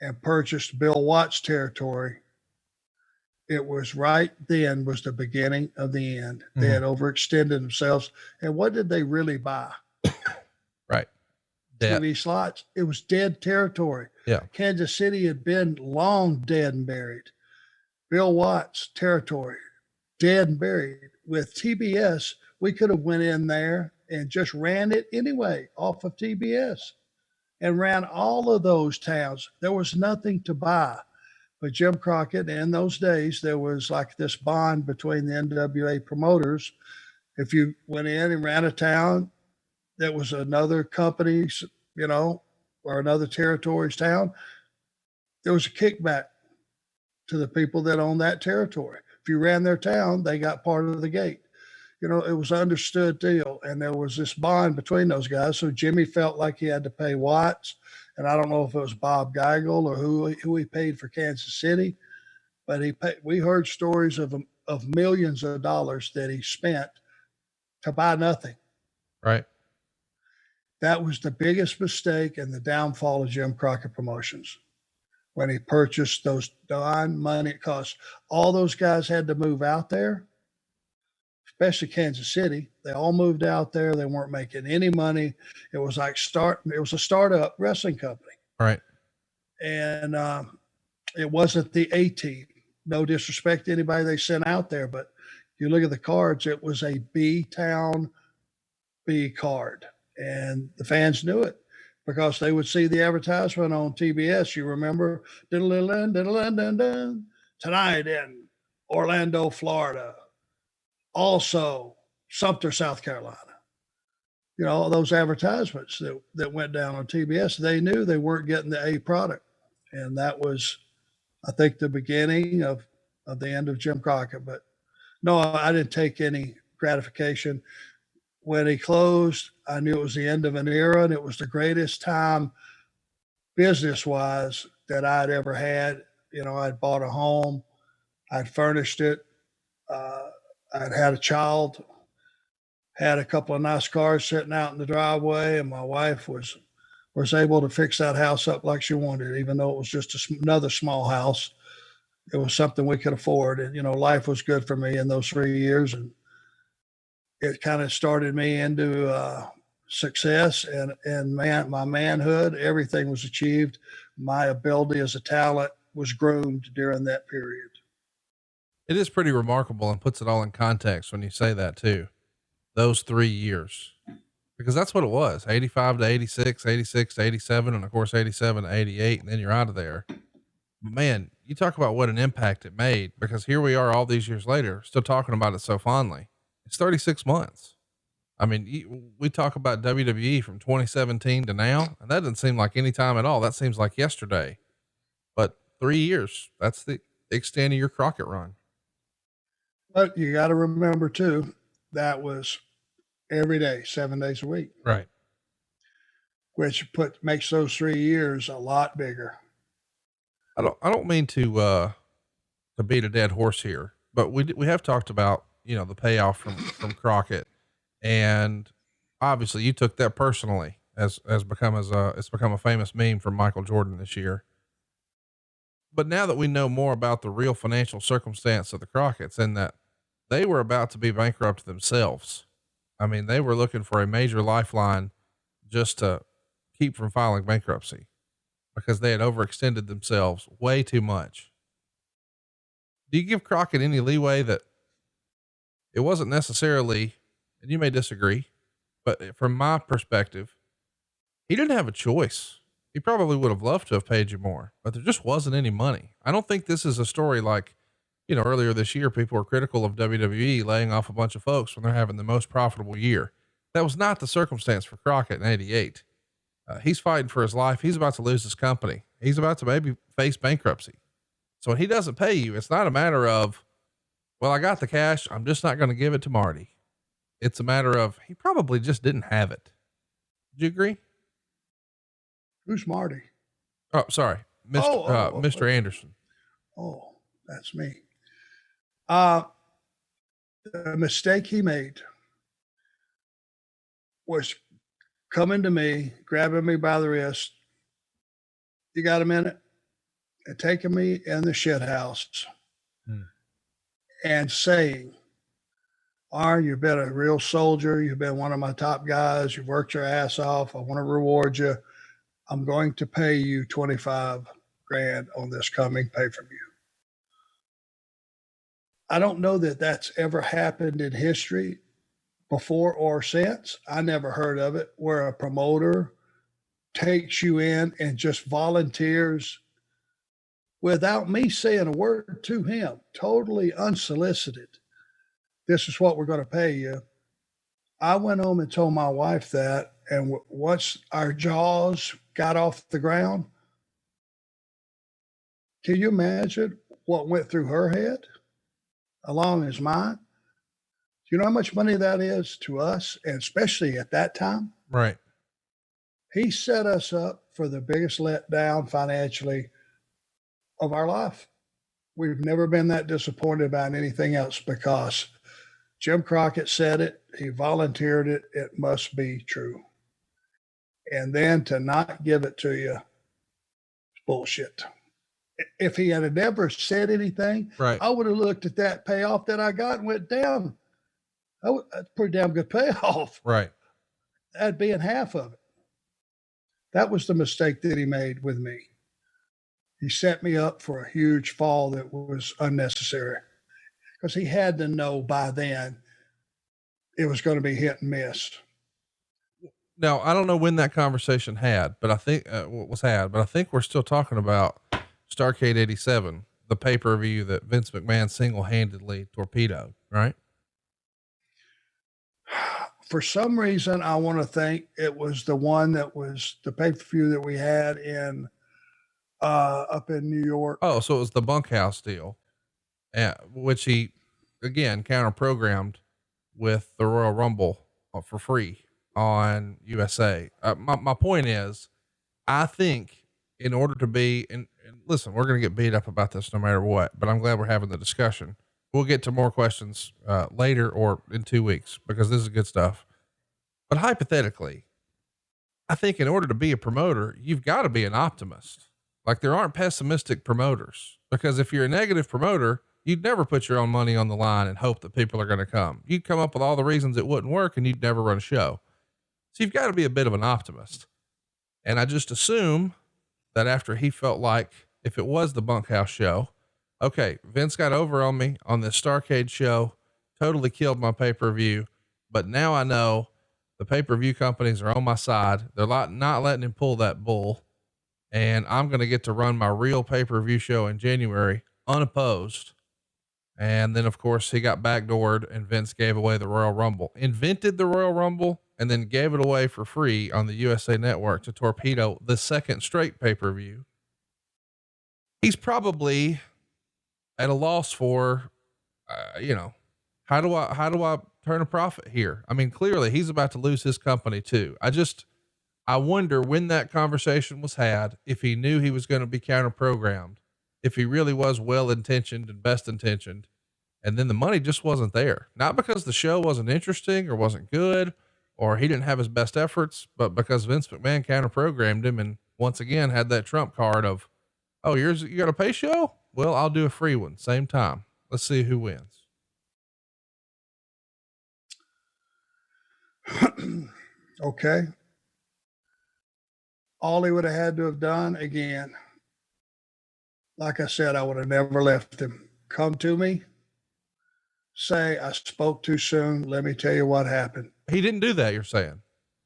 and purchased Bill Watts territory, it was right then was the beginning of the end. They had overextended themselves. And what did they really buy? Right. TV slots. It was dead territory. Yeah. Kansas City had been long dead and buried. Bill Watts territory, dead and buried. With TBS, we could have went in there and just ran it anyway off of TBS and ran all of those towns. There was nothing to buy. But Jim Crockett, in those days, there was like this bond between the NWA promoters. If you went in and ran a town that was another company's, or another territory's town, there was a kickback to the people that owned that territory. If you ran their town, they got part of the gate. It was an understood deal. And there was this bond between those guys. So Jimmy felt like he had to pay Watts. And I don't know if it was Bob Geigel or who he paid for Kansas City, but we heard stories of millions of dollars that he spent to buy nothing. Right. That was the biggest mistake and the downfall of Jim Crockett Promotions. When he purchased those darn money it cost. All those guys had to move out there, especially Kansas City. They all moved out there. They weren't making any money. It was like it was a startup wrestling company. Right. And it wasn't the A team. No disrespect to anybody they sent out there, but you look at the cards, it was a B-town B card. And the fans knew it because they would see the advertisement on TBS. You remember, tonight in Orlando, Florida. Also, Sumter, South Carolina. all those advertisements that went down on TBS, they knew they weren't getting the A product. And that was, I think, the beginning of the end of Jim Crockett. But no, I didn't take any gratification. When he closed, I knew it was the end of an era, and it was the greatest time business wise that I'd ever had. I'd bought a home, I'd furnished it, I'd had a child, had a couple of nice cars sitting out in the driveway, and my wife was able to fix that house up like she wanted, even though it was just another small house. It was something we could afford, and life was good for me in those 3 years, and it kind of started me into success and my manhood. Everything was achieved. My ability as a talent was groomed during that period. It is pretty remarkable and puts it all in context when you say that too. Those 3 years, because that's what it was. 85 to 86, 86 to 87. And of course, 87 to 88. And then you're out of there. But man, you talk about what an impact it made, because here we are all these years later, still talking about it so fondly. It's 36 months. I mean, we talk about WWE from 2017 to now, and that doesn't seem like any time at all. That seems like yesterday, but 3 years, that's the extent of your Crockett run. But you got to remember too, that was every day, 7 days a week, Right. which makes those 3 years a lot bigger. I don't mean to beat a dead horse here, but we have talked about, the payoff from Crockett, and obviously you took that personally it's become a famous meme from Michael Jordan this year. But now that we know more about the real financial circumstance of the Crockett's, and that they were about to be bankrupt themselves. I mean, they were looking for a major lifeline just to keep from filing bankruptcy because they had overextended themselves way too much. Do you give Crockett any leeway that it wasn't necessarily, and you may disagree, but from my perspective, he didn't have a choice. He probably would have loved to have paid you more, but there just wasn't any money. I don't think this is a story like, earlier this year, people were critical of WWE laying off a bunch of folks when they're having the most profitable year. That was not the circumstance for Crockett in 88. He's fighting for his life. He's about to lose his company. He's about to maybe face bankruptcy. So when he doesn't pay you, it's not a matter of, well, I got the cash, I'm just not going to give it to Marty. It's a matter of, he probably just didn't have it. Do you agree? Who's Marty? Oh, sorry. Mr. Anderson. Oh, that's me. The mistake he made was coming to me, grabbing me by the wrist. You got a minute? And taking me in the shit house and saying, Arn, you've been a real soldier. You've been one of my top guys. You've worked your ass off. I want to reward you. I'm going to pay you 25 grand on this coming pay-per-view. I don't know that that's ever happened in history before or since. I never heard of it, where a promoter takes you in and just volunteers without me saying a word to him, totally unsolicited. This is what we're going to pay you. I went home and told my wife that, and once our jaws got off the ground, can you imagine what went through her head along as mine? Do you know how much money that is to us, and especially at that time? Right. He set us up for the biggest letdown financially of our life. We've never been that disappointed about anything else because Jim Crockett said it, he volunteered it, it must be true. And then to not give it to you, it's bullshit. If he had never said anything, right, I would have looked at that payoff that I got and went, damn, that's a pretty damn good payoff. Right. That'd be in half of it. That was the mistake that he made with me. He set me up for a huge fall that was unnecessary because he had to know by then it was going to be hit and miss. Now, I don't know when that conversation had, but I think but I think we're still talking about Starrcade 87, the pay-per-view that Vince McMahon single-handedly torpedoed, right? For some reason, I want to think it was the one that was the pay-per-view that we had in up in New York. Oh, so it was the bunkhouse deal, which he again counter programmed with the Royal Rumble for free on USA. My point is, I think in order to be, and listen, we're going to get beat up about this no matter what, but I'm glad we're having the discussion. We'll get to more questions later or in 2 weeks because this is good stuff. But hypothetically, I think in order to be a promoter, you've got to be an optimist. Like there aren't pessimistic promoters, because if you're a negative promoter, you'd never put your own money on the line and hope that people are going to come. You'd come up with all the reasons it wouldn't work and you'd never run a show. So you've got to be a bit of an optimist. And I just assume that after he felt like if it was the bunkhouse show, okay, Vince got over on me on this Starcade show, totally killed my pay-per-view, but now I know the pay-per-view companies are on my side. They're not letting him pull that bull. And I'm going to get to run my real pay-per-view show in January unopposed. And then of course he got backdoored and Vince gave away the Royal Rumble, invented the Royal Rumble, and then gave it away for free on the USA Network to torpedo the second straight pay-per-view. He's probably at a loss for, how do I turn a profit here? I mean, clearly he's about to lose his company too. I wonder when that conversation was had, if he knew he was going to be counter programmed, if he really was well-intentioned and best intentioned, and then the money just wasn't there. Not because the show wasn't interesting or wasn't good, or he didn't have his best efforts, but because Vince McMahon counter programmed him. And once again, had that trump card of, oh, you got a pay show? Well, I'll do a free one. Same time. Let's see who wins. Okay. All he would have had to have done again, like I said, I would have never left him. Come to me, say, I spoke too soon. Let me tell you what happened. He didn't do that, you're saying?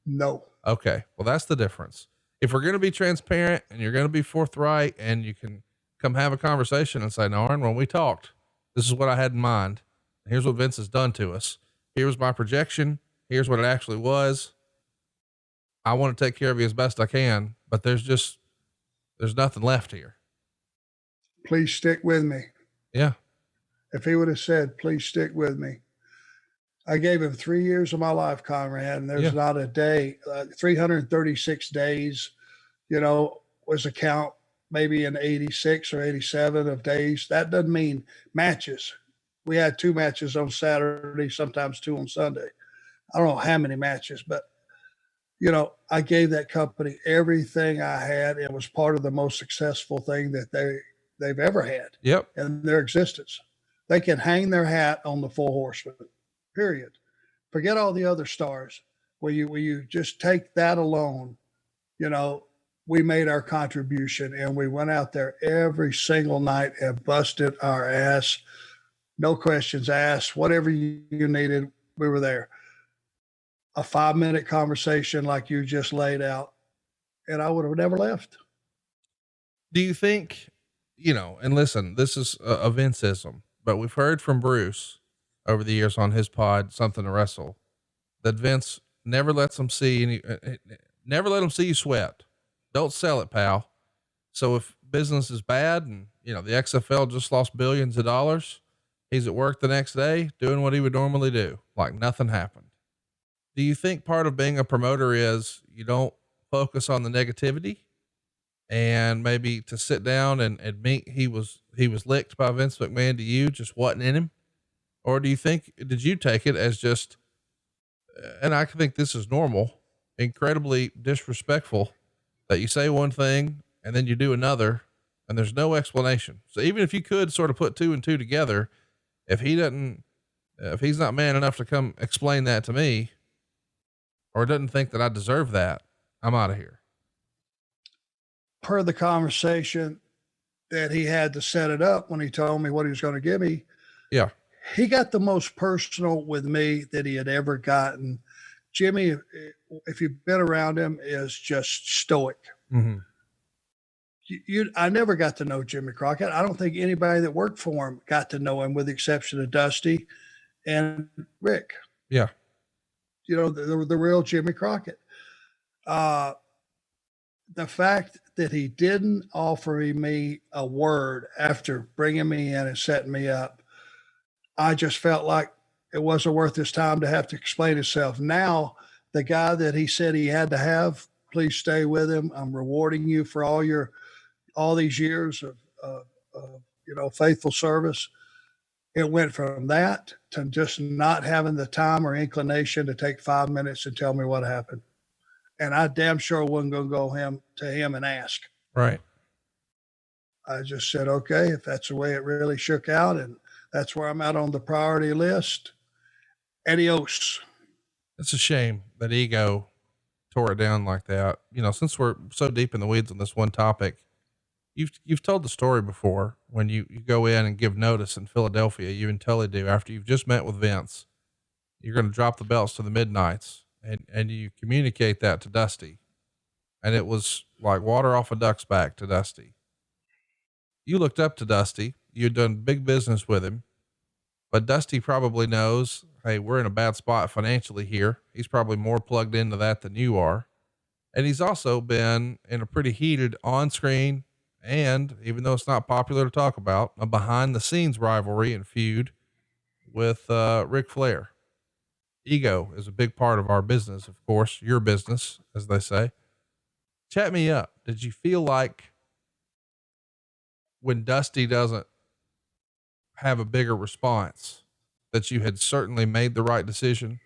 No. Okay. Well, that's the difference. If we're going to be transparent and you're going to be forthright and you can come have a conversation and say, no, Arn, when we talked, this is what I had in mind. Here's what Vince has done to us. Here was my projection. Here's what it actually was. I want to take care of you as best I can, but there's nothing left here. Please stick with me. Yeah. If he would have said, please stick with me. I gave him 3 years of my life, Conrad, and there's not a day, 336 days, was a count maybe in 86 or 87 of days. That doesn't mean matches. We had 2 matches on Saturday, sometimes 2 on Sunday. I don't know how many matches, but I gave that company everything I had. It was part of the most successful thing that they've ever had. Yep. In their existence. They can hang their hat on the 4 Horsemen, period. Forget all the other stars. Will you just take that alone? We made our contribution and we went out there every single night and busted our ass. No questions asked. Whatever you needed, we were there. A 5-minute conversation like you just laid out, and I would have never left. Do you think, and listen, this is a Vinceism, but we've heard from Bruce over the years on his pod, Something to Wrestle, that Vince never lets them see never let them see you sweat. Don't sell it, pal. So if business is bad and, the XFL just lost billions of dollars, he's at work the next day doing what he would normally do, like nothing happened. Do you think part of being a promoter is you don't focus on the negativity and maybe to sit down and admit he was licked by Vince McMahon to you just wasn't in him? Or did you take it as just, and I think this is normal, incredibly disrespectful that you say one thing and then you do another and there's no explanation. So even if you could sort of put 2 and 2 together, if he's not man enough to come explain that to me, or doesn't think that I deserve that, I'm out of here. Per the conversation that he had to set it up when he told me what he was going to give me. Yeah. He got the most personal with me that he had ever gotten. Jimmy, if you've been around him, is just stoic. Mm-hmm. I never got to know Jimmy Crockett. I don't think anybody that worked for him got to know him with the exception of Dusty and Rick. Yeah. the real Jimmy Crockett. The fact that he didn't offer me a word after bringing me in and setting me up, I just felt like it wasn't worth his time to have to explain himself. Now, the guy that he said he had to have, please stay with him. I'm rewarding you for all these years of faithful service. It went from that to just not having the time or inclination to take 5 minutes and tell me what happened. And I damn sure wasn't going to go to him and ask. Right. I just said, okay, if that's the way it really shook out, and that's where I'm at on the priority list. Adios. It's a shame that ego tore it down like that. Since we're so deep in the weeds on this one topic, you've told the story before when you go in and give notice in Philadelphia, you and Tully do, after you've just met with Vince, you're going to drop the belts to the Midnights, and you communicate that to Dusty. And it was like water off a duck's back to Dusty. You looked up to Dusty. You had done big business with him, but Dusty probably knows, hey, we're in a bad spot financially here. He's probably more plugged into that than you are. And he's also been in a pretty heated on-screen, and even though it's not popular to talk about, a behind the scenes rivalry and feud with Ric Flair. Ego is a big part of our business, of course, your business, as they say. Chat me up. Did you feel like when Dusty doesn't have a bigger response that you had certainly made the right decision?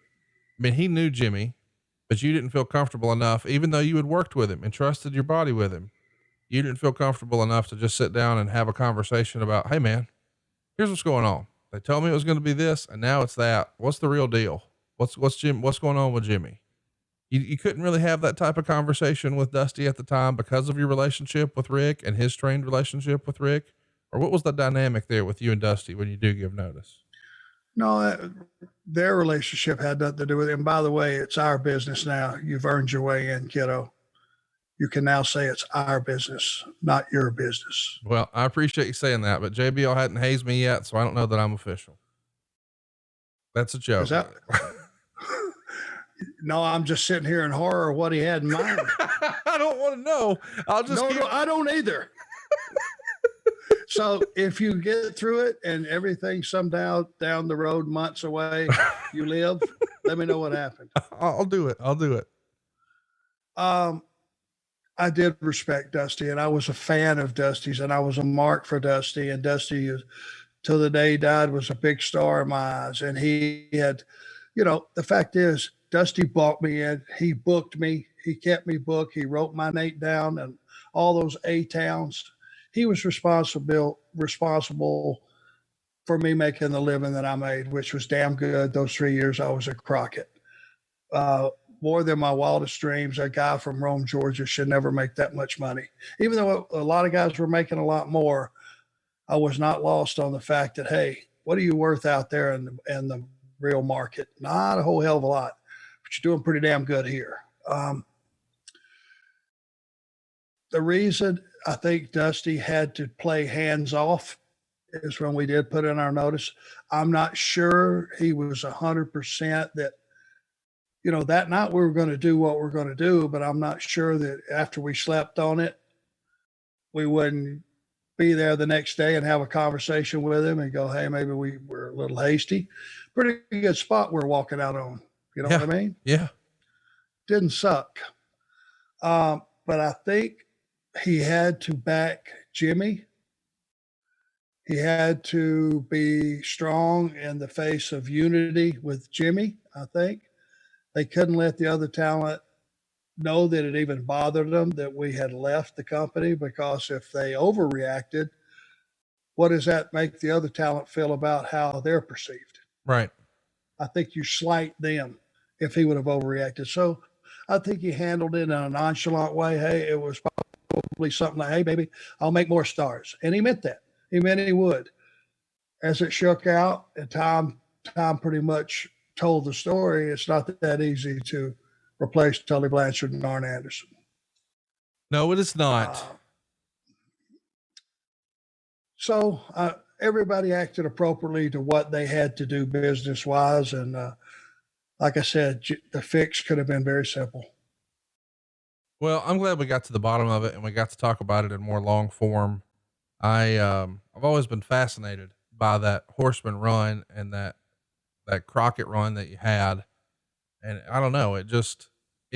I mean, he knew Jimmy, but you didn't feel comfortable enough, even though you had worked with him and trusted your body with him. You didn't feel comfortable enough to just sit down and have a conversation about, hey man, here's what's going on. They told me it was going to be this, and now it's that. What's the real deal? What's going on with Jimmy? You couldn't really have that type of conversation with Dusty at the time because of your relationship with Rick and his strained relationship with Rick? Or what was the dynamic there with you and Dusty when you do give notice? No, their relationship had nothing to do with it. And by the way, it's our business now. You've earned your way in, kiddo. You can now say it's our business, not your business. Well, I appreciate you saying that, but JBL hadn't hazed me yet, so I don't know that I'm official. That's a joke. No, I'm just sitting here in horror of what he had in mind. I don't want to know. No, I don't either. So if you get through it and everything somehow down the road, months away, you live, let me know what happened. I'll do it. I did respect Dusty, and I was a fan of Dusty's, and I was a mark for Dusty, and Dusty, till the day he died, was a big star in my eyes. And he had, the fact is, Dusty bought me in. He booked me. He kept me booked. He wrote my name down and all those A towns. He was responsible for me making the living that I made, which was damn good. Those 3 years I was at Crockett. More than my wildest dreams. A guy from Rome, Georgia should never make that much money. Even though a lot of guys were making a lot more, I was not lost on the fact that, hey, what are you worth out there in the real market? Not a whole hell of a lot, but you're doing pretty damn good here. The reason I think Dusty had to play hands off is when we did put in our notice. I'm not sure he was 100% that, that night we were going to do what we're going to do, but I'm not sure that after we slept on it, we wouldn't be there the next day and have a conversation with him and go, hey, maybe we were a little hasty. Pretty good spot we're walking out on. You know what I mean? Yeah. Didn't suck. But I think he had to back Jimmy. He had to be strong in the face of unity with Jimmy, I think. They couldn't let the other talent know that it even bothered them that we had left the company, because if they overreacted, what does that make the other talent feel about how they're perceived? Right. I think you slight them if he would have overreacted. So I think he handled it in a nonchalant way. Hey, it was probably something like, hey, baby, I'll make more stars. And he meant that. He meant he would. As it shook out, and Tom pretty much told the story, it's not that easy to replace Tully Blanchard and Arn Anderson. No, it is not. So everybody acted appropriately to what they had to do business-wise, and like I said, the fix could have been very simple. Well, I'm glad we got to the bottom of it and we got to talk about it in more long form. I've always been fascinated by that Horseman run and that Crockett run that you had. And I don't know, it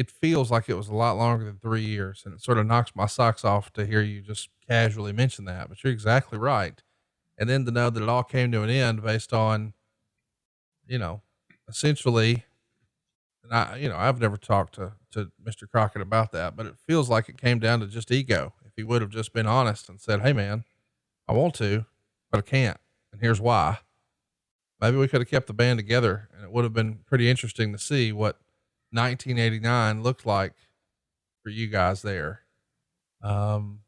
feels like it was a lot longer than 3 years, and it sort of knocks my socks off to hear you just casually mention that, but you're exactly right. And then to know that it all came to an end based on, you know, essentially, and I've never talked to Mr. Crockett about that, but it feels like it came down to just ego. If he would have just been honest and said, "Hey man, I want to, but I can't. And here's why." Maybe we could have kept the band together and it would have been pretty interesting to see what 1989 looked like for you guys there. Not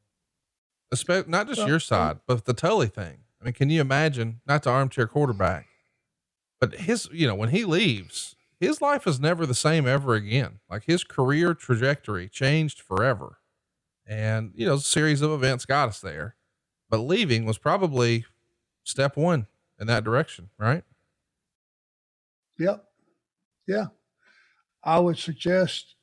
just your side, but the Tully thing. I mean, can you imagine, not to armchair quarterback, but when he leaves, his life is never the same ever again. Like his career trajectory changed forever. And, a series of events got us there, but leaving was probably step one in that direction, right? Yep. Yeah. I would suggest,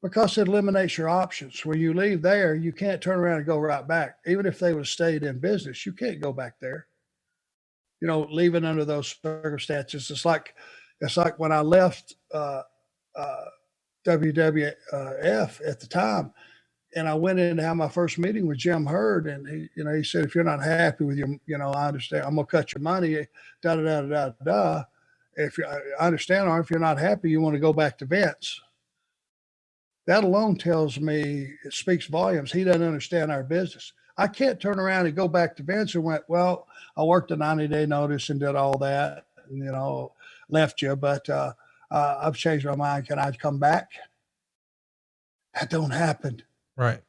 because it eliminates your options. When you leave there, you can't turn around and go right back. Even if they would have stayed in business, you can't go back there. Leaving under those circumstances. It's like when I left WWF at the time, and I went in to have my first meeting with Jim Hurd, and he said, "If you're not happy with I understand. I'm gonna cut your money. Da da da da da. I understand, or if you're not happy, you want to go back to Vince." That alone tells me, it speaks volumes. He doesn't understand our business. I can't turn around and go back to Vince and went, "Well, I worked a 90-day notice and did all that, and, left you, but I've changed my mind. Can I come back?" That don't happen. Right.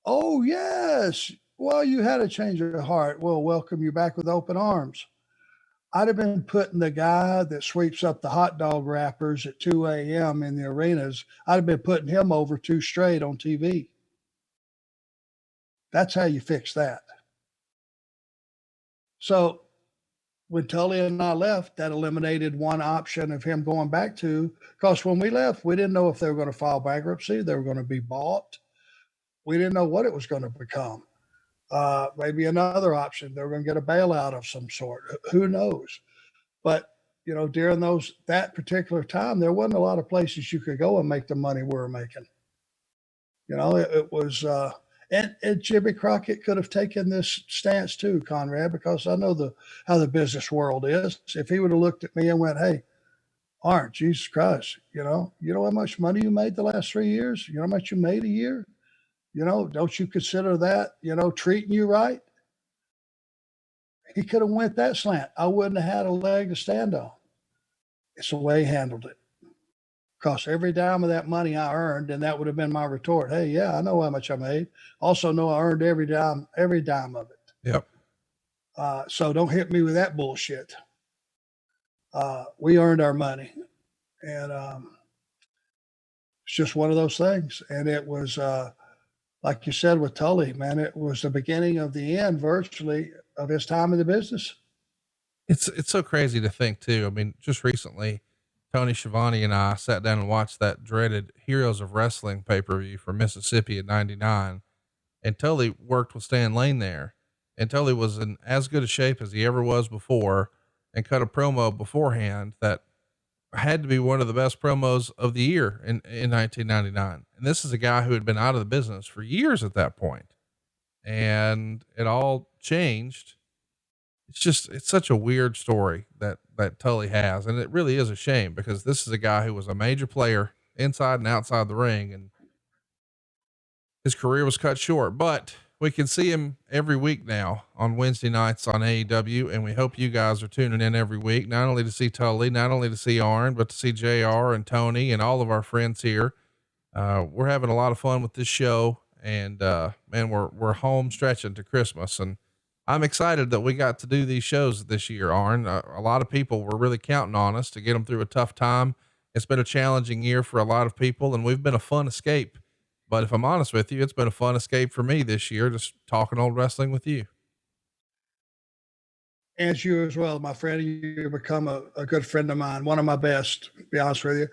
"Oh, yes. Well, you had a change of heart. We'll welcome you back with open arms." I'd have been putting the guy that sweeps up the hot dog wrappers at 2 a.m. in the arenas, I'd have been putting him over 2 straight on TV. That's how you fix that. So when Tully and I left, that eliminated one option of him going back to, because when we left, we didn't know if they were going to file bankruptcy, they were going to be bought. We didn't know what it was going to become. Maybe another option, they were going to get a bailout of some sort. Who knows? But during that particular time, there wasn't a lot of places you could go and make the money we were making. It was, and Jimmy Crockett could have taken this stance too, Conrad, because I know how the business world is. If he would have looked at me and went, "Hey, Arn, Jesus Christ, you know how much money you made the last 3 years? You know how much you made a year? Don't you consider that, treating you right?" He could have went that slant. I wouldn't have had a leg to stand on. It's the way he handled it. Because every dime of that money I earned, and that would have been my retort. "Hey, yeah, I know how much I made. Also know I earned every dime of it." Yep. So don't hit me with that bullshit. We earned our money. And it's just one of those things. And it was, like you said with Tully, man, it was the beginning of the end virtually of his time in the business. It's so crazy to think too. I mean, just recently, Tony Schiavone and I sat down and watched that dreaded Heroes of Wrestling pay-per-view for Mississippi in '99. And Tully worked with Stan Lane there. And Tully was in as good a shape as he ever was before, and cut a promo beforehand that had to be one of the best promos of the year in 1999. And this is a guy who had been out of the business for years at that point, and it all changed. It's such a weird story that Tully has. And it really is a shame, because this is a guy who was a major player inside and outside the ring, and his career was cut short, but we can see him every week now on Wednesday nights on AEW. And we hope you guys are tuning in every week, not only to see Tully, not only to see Arn, but to see JR and Tony and all of our friends here. We're having a lot of fun with this show, and, man, we're home stretching to Christmas, and I'm excited that we got to do these shows this year, Arn. A lot of people were really counting on us to get them through a tough time. It's been a challenging year for a lot of people, and we've been a fun escape. But if I'm honest with you, it's been a fun escape for me this year, just talking old wrestling with you. And you as well, my friend. You become a good friend of mine, one of my best, to be honest with you.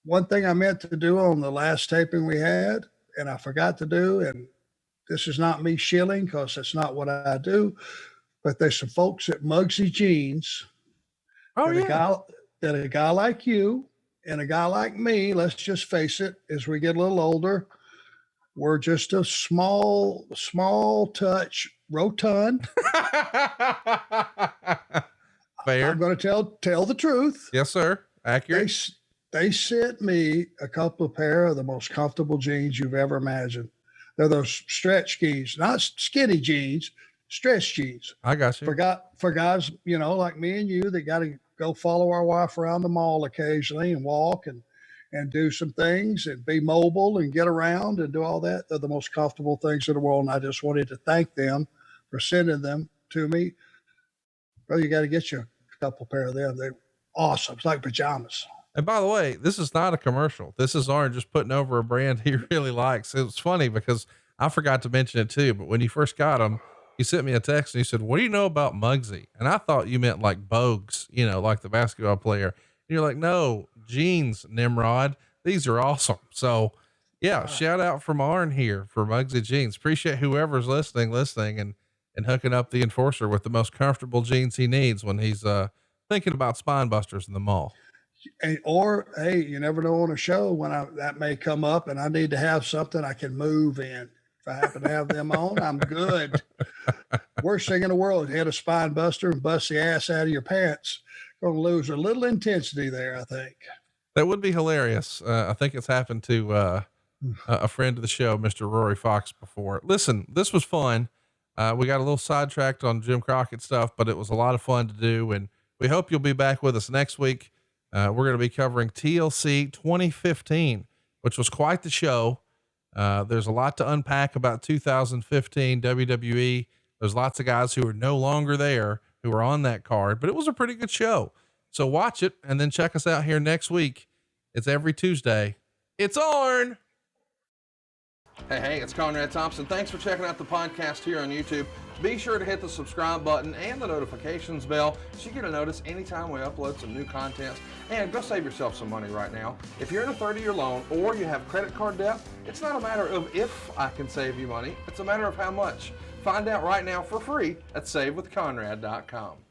One thing I meant to do on the last taping we had, and I forgot to do, and this is not me shilling because that's not what I do, but there's some folks at Mugsy Jeans Oh that a yeah. guy that a guy like you and a guy like me, let's just face it, as we get a little older, we're just a small touch rotund. Fair. I'm going to tell the truth. Yes, sir. Accurate. They sent me a couple of pair of the most comfortable jeans you've ever imagined. They're those stretch jeans, not skinny jeans, stretch jeans. I got you. For guys, like me and you that got to go follow our wife around the mall occasionally and walk and do some things and be mobile and get around and do all that. They're the most comfortable things in the world. And I just wanted to thank them for sending them to me. Well, you got to get you a couple pair of them. They're awesome. It's like pajamas. And by the way, this is not a commercial. This is Arn just putting over a brand he really likes. It was funny because I forgot to mention it too, but when you first got them, you sent me a text and you said, "What do you know about Mugsy?" And I thought you meant like Bogues, like the basketball player. And you're like, "No, jeans, Nimrod. These are awesome." So yeah, shout out from Arn here for Mugsy Jeans. Appreciate whoever's listening and hooking up the enforcer with the most comfortable jeans he needs when he's, thinking about spinebusters in the mall. Or, hey, you never know on a show when that may come up and I need to have something I can move in. If I happen to have them on, I'm good. Worst thing in the world, hit a spine buster and bust the ass out of your pants. Going to lose a little intensity there, I think. That would be hilarious. I think it's happened to a friend of the show, Mr. Rory Fox, before. Listen, this was fun. We got a little sidetracked on Jim Crockett stuff, but it was a lot of fun to do. And we hope you'll be back with us next week. We're going to be covering TLC 2015, which was quite the show. There's a lot to unpack about 2015 WWE. There's lots of guys who are no longer there who are on that card, but it was a pretty good show. So watch it and then check us out here next week. It's every Tuesday. It's Arn. Hey, it's Conrad Thompson. Thanks for checking out the podcast here on YouTube. Be sure to hit the subscribe button and the notifications bell so you get a notice anytime we upload some new content. And go save yourself some money right now. If you're in a 30-year loan or you have credit card debt, it's not a matter of if I can save you money. It's a matter of how much. Find out right now for free at SaveWithConrad.com.